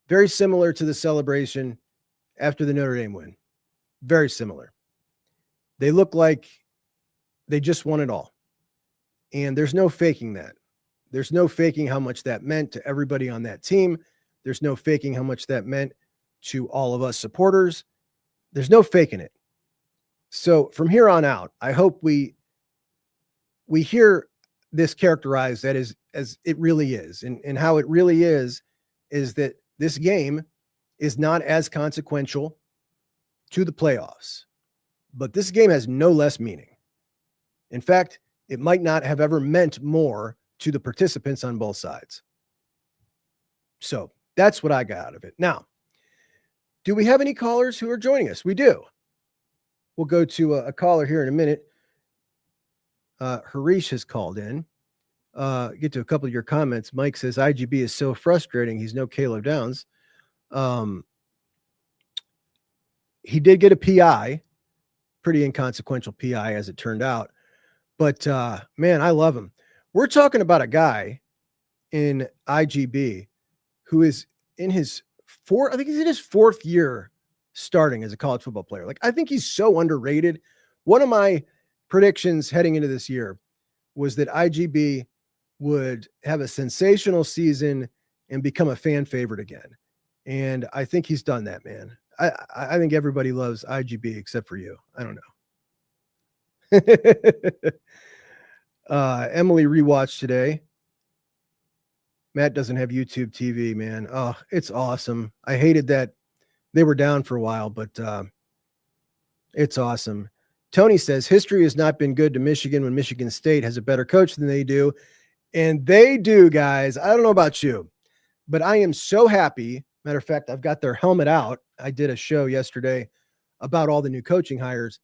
Speaker 1: very similar to the celebration after the Notre Dame win. Very similar. They look like they just won it all. And there's no faking that. There's no faking how much that meant to everybody on that team. There's no faking how much that meant to all of us supporters. There's no faking it. So from here on out, I hope we hear this characterized that is as it really is. And how it really is that this game is not as consequential to the playoffs, but this game has no less meaning. In fact, it might not have ever meant more to the participants on both sides. So that's what I got out of it. Now, do we have any callers who are joining us? We do. We'll go to a caller here in a minute. Harish has called in. Get to a couple of your comments. Mike says IGB is so frustrating. He's no Caleb Downs. He did get a PI, pretty inconsequential PI as it turned out. But man, I love him. We're talking about a guy in IGB who is in his I think he's in his fourth year starting as a college football player. Like, I think he's so underrated. One of my predictions heading into this year was that IGB would have a sensational season and become a fan favorite again. And I think he's done that, man. I think everybody loves IGB except for you. I don't know. Emily rewatched today. Matt doesn't have YouTube TV, man. Oh, it's awesome. I hated that they were down for a while, but it's awesome. Tony says history has not been good to Michigan when Michigan State has a better coach than they do. And they do, guys. I don't know about you, but I am so happy. Matter of fact, I've got their helmet out. I did a show yesterday about all the new coaching hires,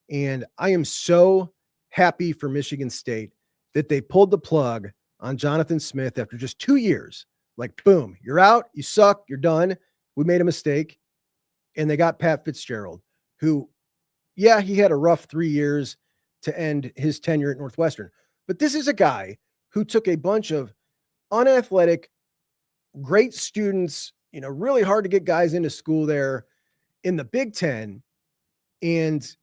Speaker 1: and I am so happy for Michigan State that they pulled the plug on Jonathan Smith after just 2 years. Like, boom, you're out, you suck, you're done. We made a mistake. And they got Pat Fitzgerald, who, yeah, he had a rough 3 years to end his tenure at Northwestern. But this is a guy who took a bunch of unathletic, great students, really hard to get guys into school there in the Big Ten, and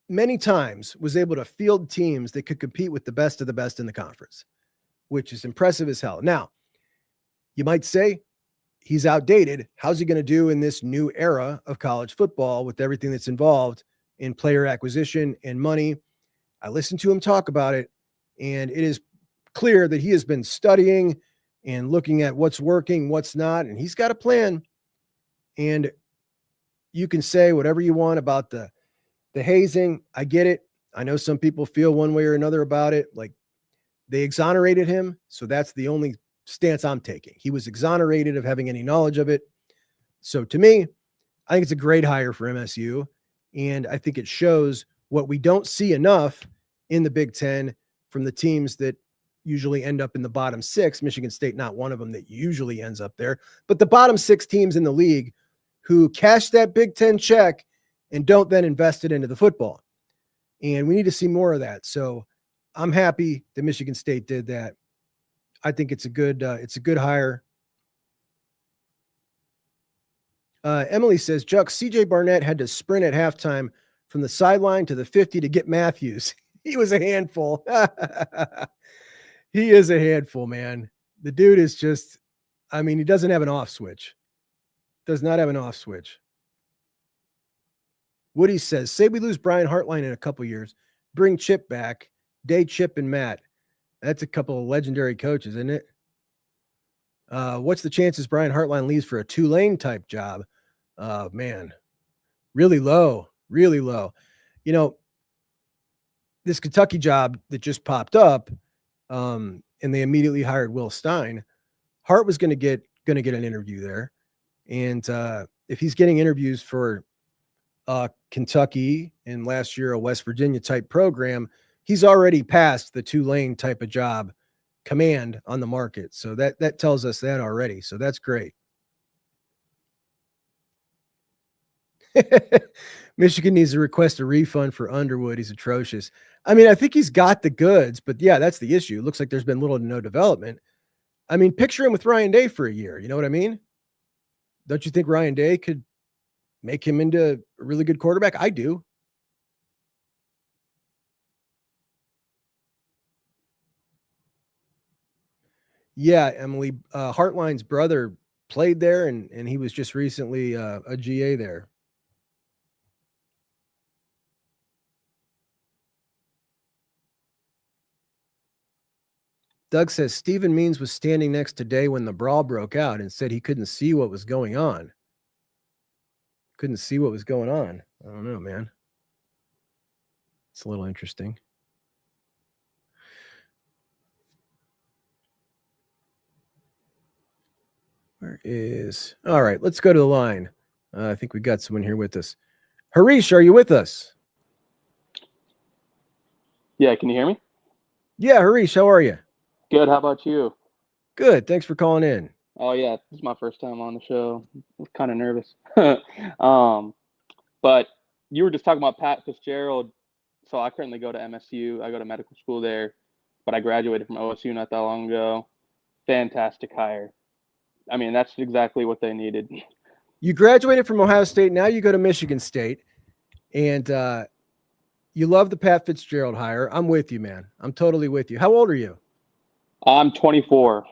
Speaker 1: many times was able to field teams that could compete with the best of the best in the conference, which is impressive as hell. Now, you might say he's outdated. How's he going to do in this new era of college football with everything that's involved in player acquisition and money? I listened to him talk about it, and it is clear that he has been studying and looking at what's working, what's not, and he's got a plan. And you can say whatever you want about the hazing. I get it. I know some people feel one way or another about it. Like, they exonerated him, so that's the only stance I'm taking. He was exonerated of having any knowledge of it. So to me, I think it's a great hire for MSU, and I think it shows what we don't see enough in the Big Ten from the teams that usually end up in the bottom six. Michigan State, not one of them that usually ends up there, but the bottom six teams in the league who cash that Big Ten check and don't then invest it into the football. And we need to see more of that. So I'm happy that Michigan State did that. I think it's a good hire. Emily says, Chuck, CJ Barnett had to sprint at halftime from the sideline to the 50 to get Matthews. He was a handful. He is a handful, man. The dude is just, he doesn't have an off switch. Does not have an off switch. Woody says, say we lose Brian Hartline in a couple years, bring Chip back, Day, Chip, and Matt. That's a couple of legendary coaches, isn't it? What's the chances Brian Hartline leaves for a Tulane type job? Man, really low, really low. This Kentucky job that just popped up, and they immediately hired Will Stein. Hart was going to get an interview there. And if he's getting interviews for Kentucky and last year a West Virginia type program, he's already passed the Tulane type of job command on the market. So that tells us that already. So that's great. Michigan needs to request a refund for Underwood. He's atrocious. I think he's got the goods, but yeah, that's the issue. It looks like there's been little to no development. Picture him with Ryan Day for a year. You know what I mean? Don't you think Ryan Day could make him into a really good quarterback? I do. Yeah, Emily, Hartline's brother played there, and he was just recently a GA there. Doug says Stephen Means was standing next to Day when the brawl broke out and said he couldn't see what was going on. couldn't see what was going on. I don't know, man. It's a little interesting. All right, let's go to the line. I think we got someone here with us. Harish, are you with us?
Speaker 6: Yeah, can you hear me?
Speaker 1: Yeah, Harish, how are you?
Speaker 6: Good. How about you?
Speaker 1: Good. Thanks for calling in.
Speaker 6: Oh yeah, this is my first time on the show. I'm kind of nervous. But you were just talking about Pat Fitzgerald. So I currently go to MSU. I go to medical school there, but I graduated from OSU not that long ago. Fantastic hire. I mean, that's exactly what they needed.
Speaker 1: You graduated from Ohio State. Now you go to Michigan State, and you love the Pat Fitzgerald hire. I'm with you, man. I'm totally with you. How old are you?
Speaker 6: I'm 24.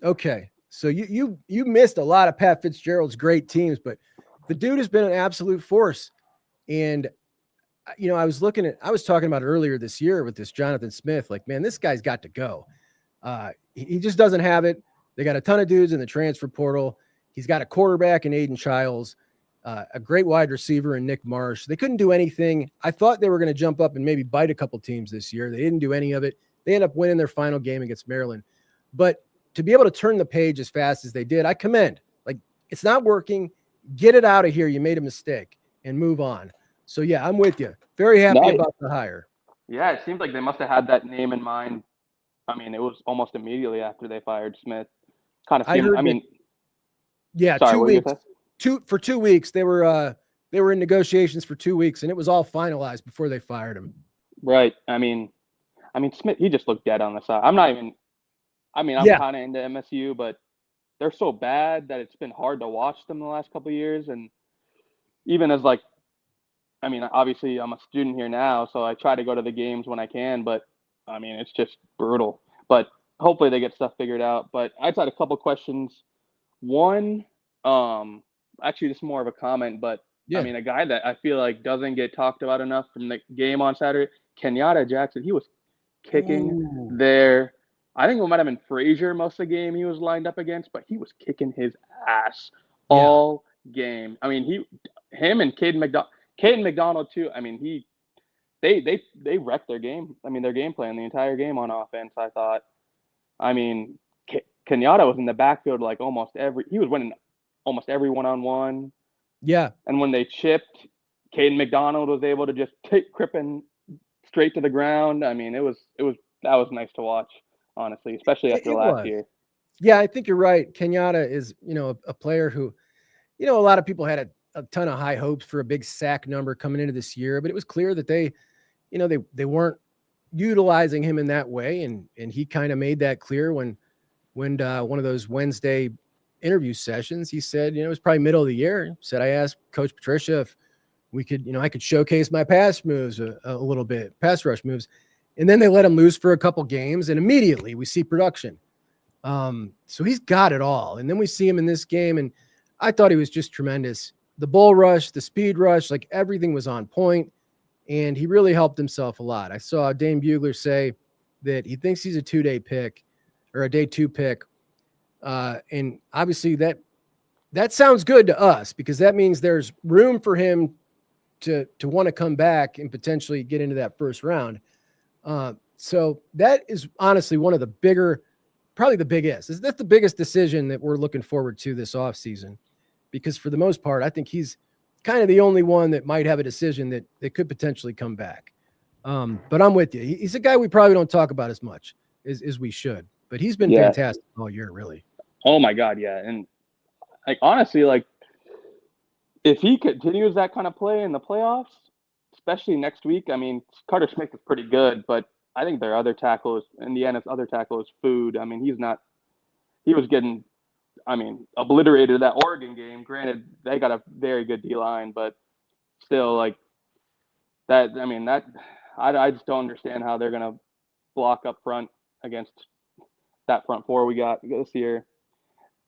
Speaker 1: Okay, so you missed a lot of Pat Fitzgerald's great teams, but the dude has been an absolute force. And I was talking about it earlier this year with this Jonathan Smith. Like, man, this guy's got to go. He just doesn't have it. They got a ton of dudes in the transfer portal. He's got a quarterback in Aiden Childs, a great wide receiver in Nick Marsh. They couldn't do anything. I thought they were going to jump up and maybe bite a couple teams this year. They didn't do any of it. They ended up winning their final game against Maryland. But to be able to turn the page as fast as they did, I commend. Like, it's not working. Get it out of here. You made a mistake and move on. So, yeah, I'm with you. Very happy about the hire.
Speaker 6: Yeah, it seems like they must have had that name in mind. I mean, it was almost immediately after they fired Smith. Kind of seemed,
Speaker 1: yeah,
Speaker 6: sorry,
Speaker 1: 2 weeks. For 2 weeks, they were in negotiations for 2 weeks, and it was all finalized before they fired him.
Speaker 6: Right. I mean, Smith, he just looked dead on the side. I'm kind of into MSU, but they're so bad that it's been hard to watch them the last couple of years. And even as obviously I'm a student here now, so I try to go to the games when I can, but I mean, it's just brutal. But hopefully they get stuff figured out. But I just had a couple questions. One, actually, this is more of a comment, but yeah. I mean, a guy that I feel like doesn't get talked about enough from the game on Saturday, Kenyatta Jackson. He was kicking there. I think it might have been Frazier most of the game he was lined up against, but he was kicking his ass all game. I mean, him and Caden McDonald too. I mean, they wrecked their game. I mean, their game plan the entire game on offense, I thought. I mean, Kenyatta was in the backfield he was winning almost every one-on-one.
Speaker 1: Yeah.
Speaker 6: And when they chipped, Caden McDonald was able to just take Crippen straight to the ground. I mean, that was nice to watch, honestly, especially after last year.
Speaker 1: Yeah, I think you're right. Kenyatta is, a player who, a lot of people had a ton of high hopes for a big sack number coming into this year, but it was clear that they weren't utilizing him in that way. And he kind of made that clear when one of those Wednesday interview sessions, he said, it was probably middle of the year. He said, I asked Coach Patricia if we could, I could showcase my pass moves a little bit, pass rush moves. And then they let him loose for a couple games, and immediately we see production. So he's got it all. And then we see him in this game, and I thought he was just tremendous. The bull rush, the speed rush, like everything was on point, and he really helped himself a lot. I saw Dane Bugler say that he thinks he's a 2-day pick or a day 2 pick. And obviously that sounds good to us because that means there's room for him to want to come back and potentially get into that first round. So that is honestly one of the bigger, probably the biggest. That's the biggest decision that we're looking forward to this offseason, because for the most part, I think he's kind of the only one that might have a decision that could potentially come back. But I'm with you. He's a guy we probably don't talk about as much as we should, but he's been fantastic all year, really.
Speaker 6: Oh my God. Yeah. And honestly, if he continues that kind of play in the playoffs, especially next week, I mean, Carter Smith is pretty good, but I think their other tackle is, Indiana's other tackle is Food. I mean, he was getting, obliterated that Oregon game. Granted, they got a very good D-line, but still, I just don't understand how they're going to block up front against that front four we got this year.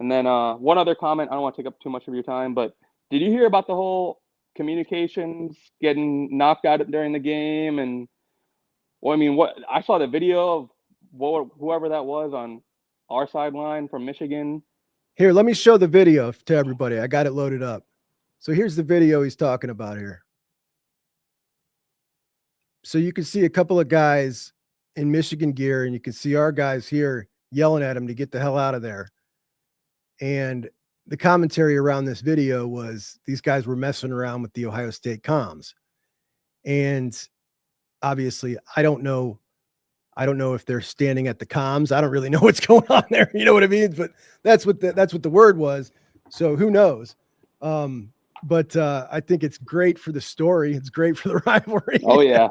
Speaker 6: And then one other comment, I don't want to take up too much of your time, but did you hear about the whole communications getting knocked out during the game? And I saw the video of whoever that was on our sideline from Michigan.
Speaker 1: Here, let me show the video to everybody. I got it loaded up. So here's the video he's talking about here. So you can see a couple of guys in Michigan gear, and you can see our guys here yelling at him to get the hell out of there. And the commentary around this video was these guys were messing around with the Ohio State comms. And obviously, I don't know if they're standing at the comms. I don't really know what's going on there. You know what I mean? But that's what the word was. So who knows? But I think it's great for the story. It's great for the rivalry.
Speaker 6: Oh yeah,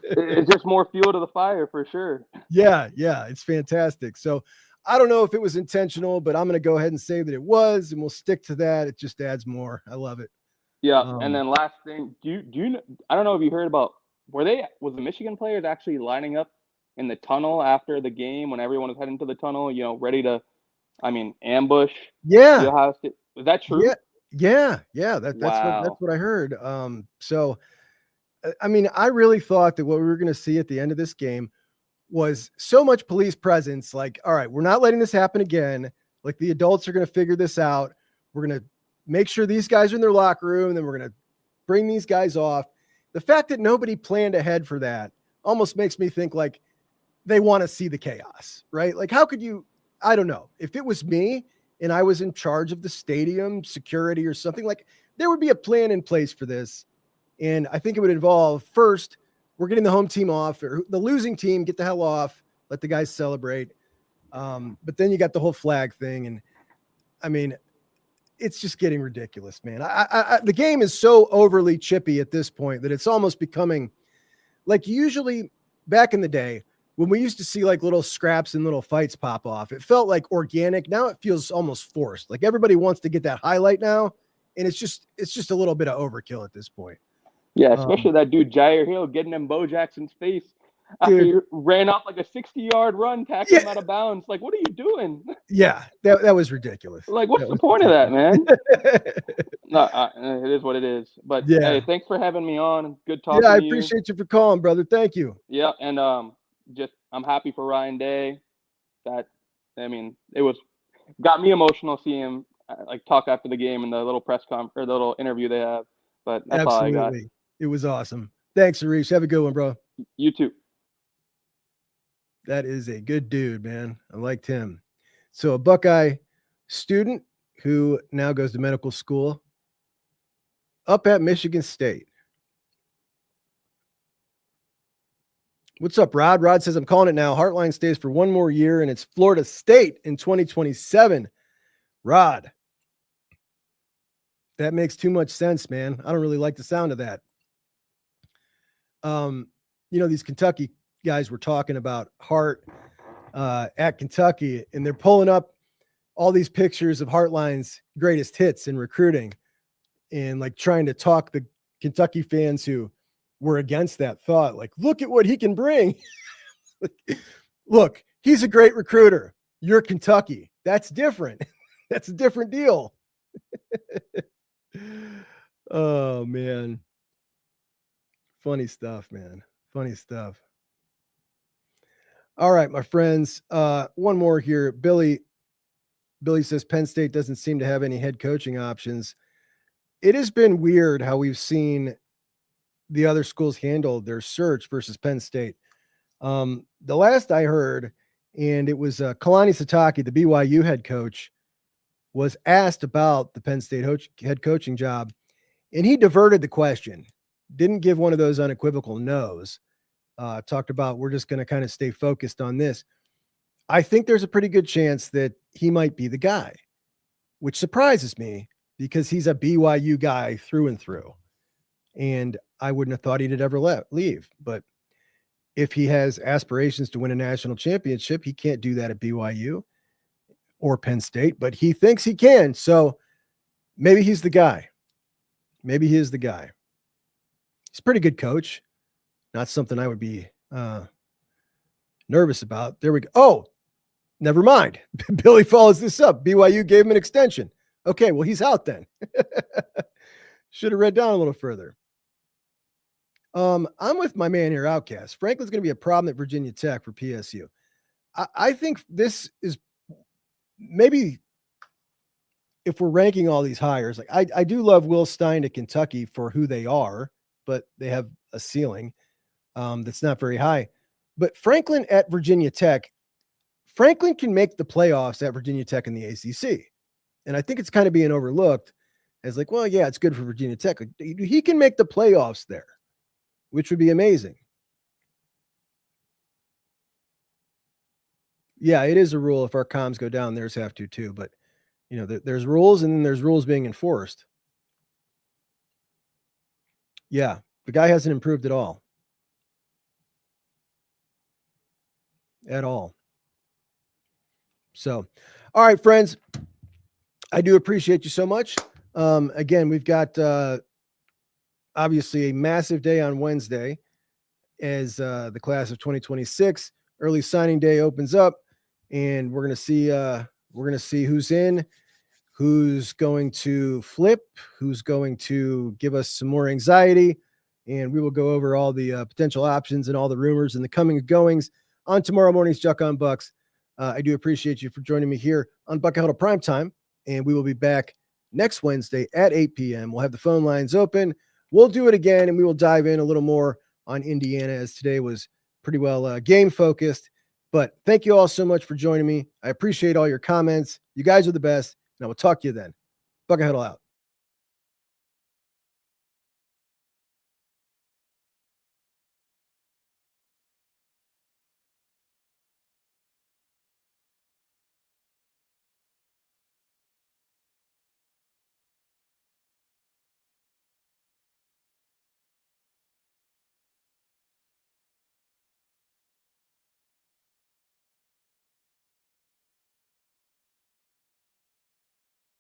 Speaker 6: it's just more fuel to the fire for sure.
Speaker 1: Yeah, it's fantastic. So I don't know if it was intentional, but I'm going to go ahead and say that it was, and we'll stick to that. It just adds more. I love it.
Speaker 6: Yeah, and then last thing, do you know, I don't know if you heard about, was the Michigan players actually lining up in the tunnel after the game when everyone was heading to the tunnel, ready to, ambush?
Speaker 1: Yeah.
Speaker 6: The Ohio State? Was that true?
Speaker 1: Yeah. That's what I heard. So, I really thought that what we were going to see at the end of this game was so much police presence. Like, all right, we're not letting this happen again. Like, the adults are going to figure this out. We're going to make sure these guys are in their locker room, and then we're going to bring these guys off. The fact that nobody planned ahead for that almost makes me think like they want to see the chaos, right? Like, how could you, I don't know. If it was me and I was in charge of the stadium security or something, like, there would be a plan in place for this. And I think it would involve, first, we're getting the home team off, or the losing team, get the hell off, let the guys celebrate. But then you got the whole flag thing. And it's just getting ridiculous, man. The game is so overly chippy at this point that it's almost becoming like, usually back in the day when we used to see like little scraps and little fights pop off, it felt like organic. Now it feels almost forced. Like everybody wants to get that highlight now. And it's just a little bit of overkill at this point.
Speaker 6: Yeah, especially that dude Jair Hill getting in Bo Jackson's face after he ran off like a 60-yard run, tackling him out of bounds. Like, what are you doing?
Speaker 1: Yeah, that was ridiculous.
Speaker 6: Like, what's the point of that, man? No, it is what it is. But hey, thanks for having me on. Good talking to you.
Speaker 1: Yeah, I appreciate you for calling, brother. Thank you.
Speaker 6: Yeah, and I'm happy for Ryan Day. That, it got me emotional seeing him like talk after the game in the little press conference or the little interview they have. But that's
Speaker 1: Absolutely.
Speaker 6: all I got.
Speaker 1: It was awesome. Thanks, Arish. Have a good one, bro.
Speaker 6: You too.
Speaker 1: That is a good dude, man. I liked him. So a Buckeye student who now goes to medical school up at Michigan State. What's up, Rod? Rod says, I'm calling it now. Hartline stays for one more year, and it's Florida State in 2027. Rod, that makes too much sense, man. I don't really like the sound of that. These Kentucky guys were talking about Hart at Kentucky, and they're pulling up all these pictures of Hartline's greatest hits in recruiting and like trying to talk the Kentucky fans who were against that thought. Like, look at what he can bring. Look, he's a great recruiter. You're Kentucky. That's different. That's a different deal. Oh, man. Funny stuff, man. Funny stuff. All right, my friends. One more here. Billy says Penn State doesn't seem to have any head coaching options. It has been weird how we've seen the other schools handle their search versus Penn State. The last I heard, and it was Kalani Sitake, the BYU head coach, was asked about the Penn State head coaching job, and he diverted the question. Didn't give one of those unequivocal no's. Talked about, we're just going to kind of stay focused on this. I think there's a pretty good chance that he might be the guy, which surprises me because he's a BYU guy through and through. And I wouldn't have thought he'd ever leave. But if he has aspirations to win a national championship, he can't do that at BYU or Penn State, but he thinks he can. So maybe he's the guy. Maybe he is the guy. He's a pretty good coach. Not something I would be nervous about. There we go. Oh, never mind. Billy follows this up. BYU gave him an extension. Okay, well, he's out then. Should have read down a little further. I'm with my man here, Outcast. Franklin's going to be a problem at Virginia Tech for PSU. I think this is maybe if we're ranking all these hires, like I do love Will Stein to Kentucky for who they are, but they have a ceiling that's not very high. But Franklin at Virginia Tech, Franklin can make the playoffs at Virginia Tech in the ACC. And I think it's kind of being overlooked as like, well, yeah, it's good for Virginia Tech. Like, he can make the playoffs there, which would be amazing. Yeah, it is a rule. If our comms go down, theirs have to too. But, you know, there's rules and then there's rules being enforced. Yeah, the guy hasn't improved at all. At all. So, all right, friends, I do appreciate you so much. Again, we've got obviously a massive day on Wednesday as the class of 2026 early signing day opens up, and we're going to see who's in, who's going to flip, who's going to give us some more anxiety, and we will go over all the potential options and all the rumors and the coming and goings on tomorrow morning's Juck on Bucks. I do appreciate you for joining me here on Buckeye Huddle Primetime, and we will be back next Wednesday at 8 p.m. We'll have the phone lines open. We'll do it again, and we will dive in a little more on Indiana, as today was pretty well game focused. But thank you all so much for joining me. I appreciate all your comments. You guys are the best, and I will talk to you then. Buckeye Huddle out.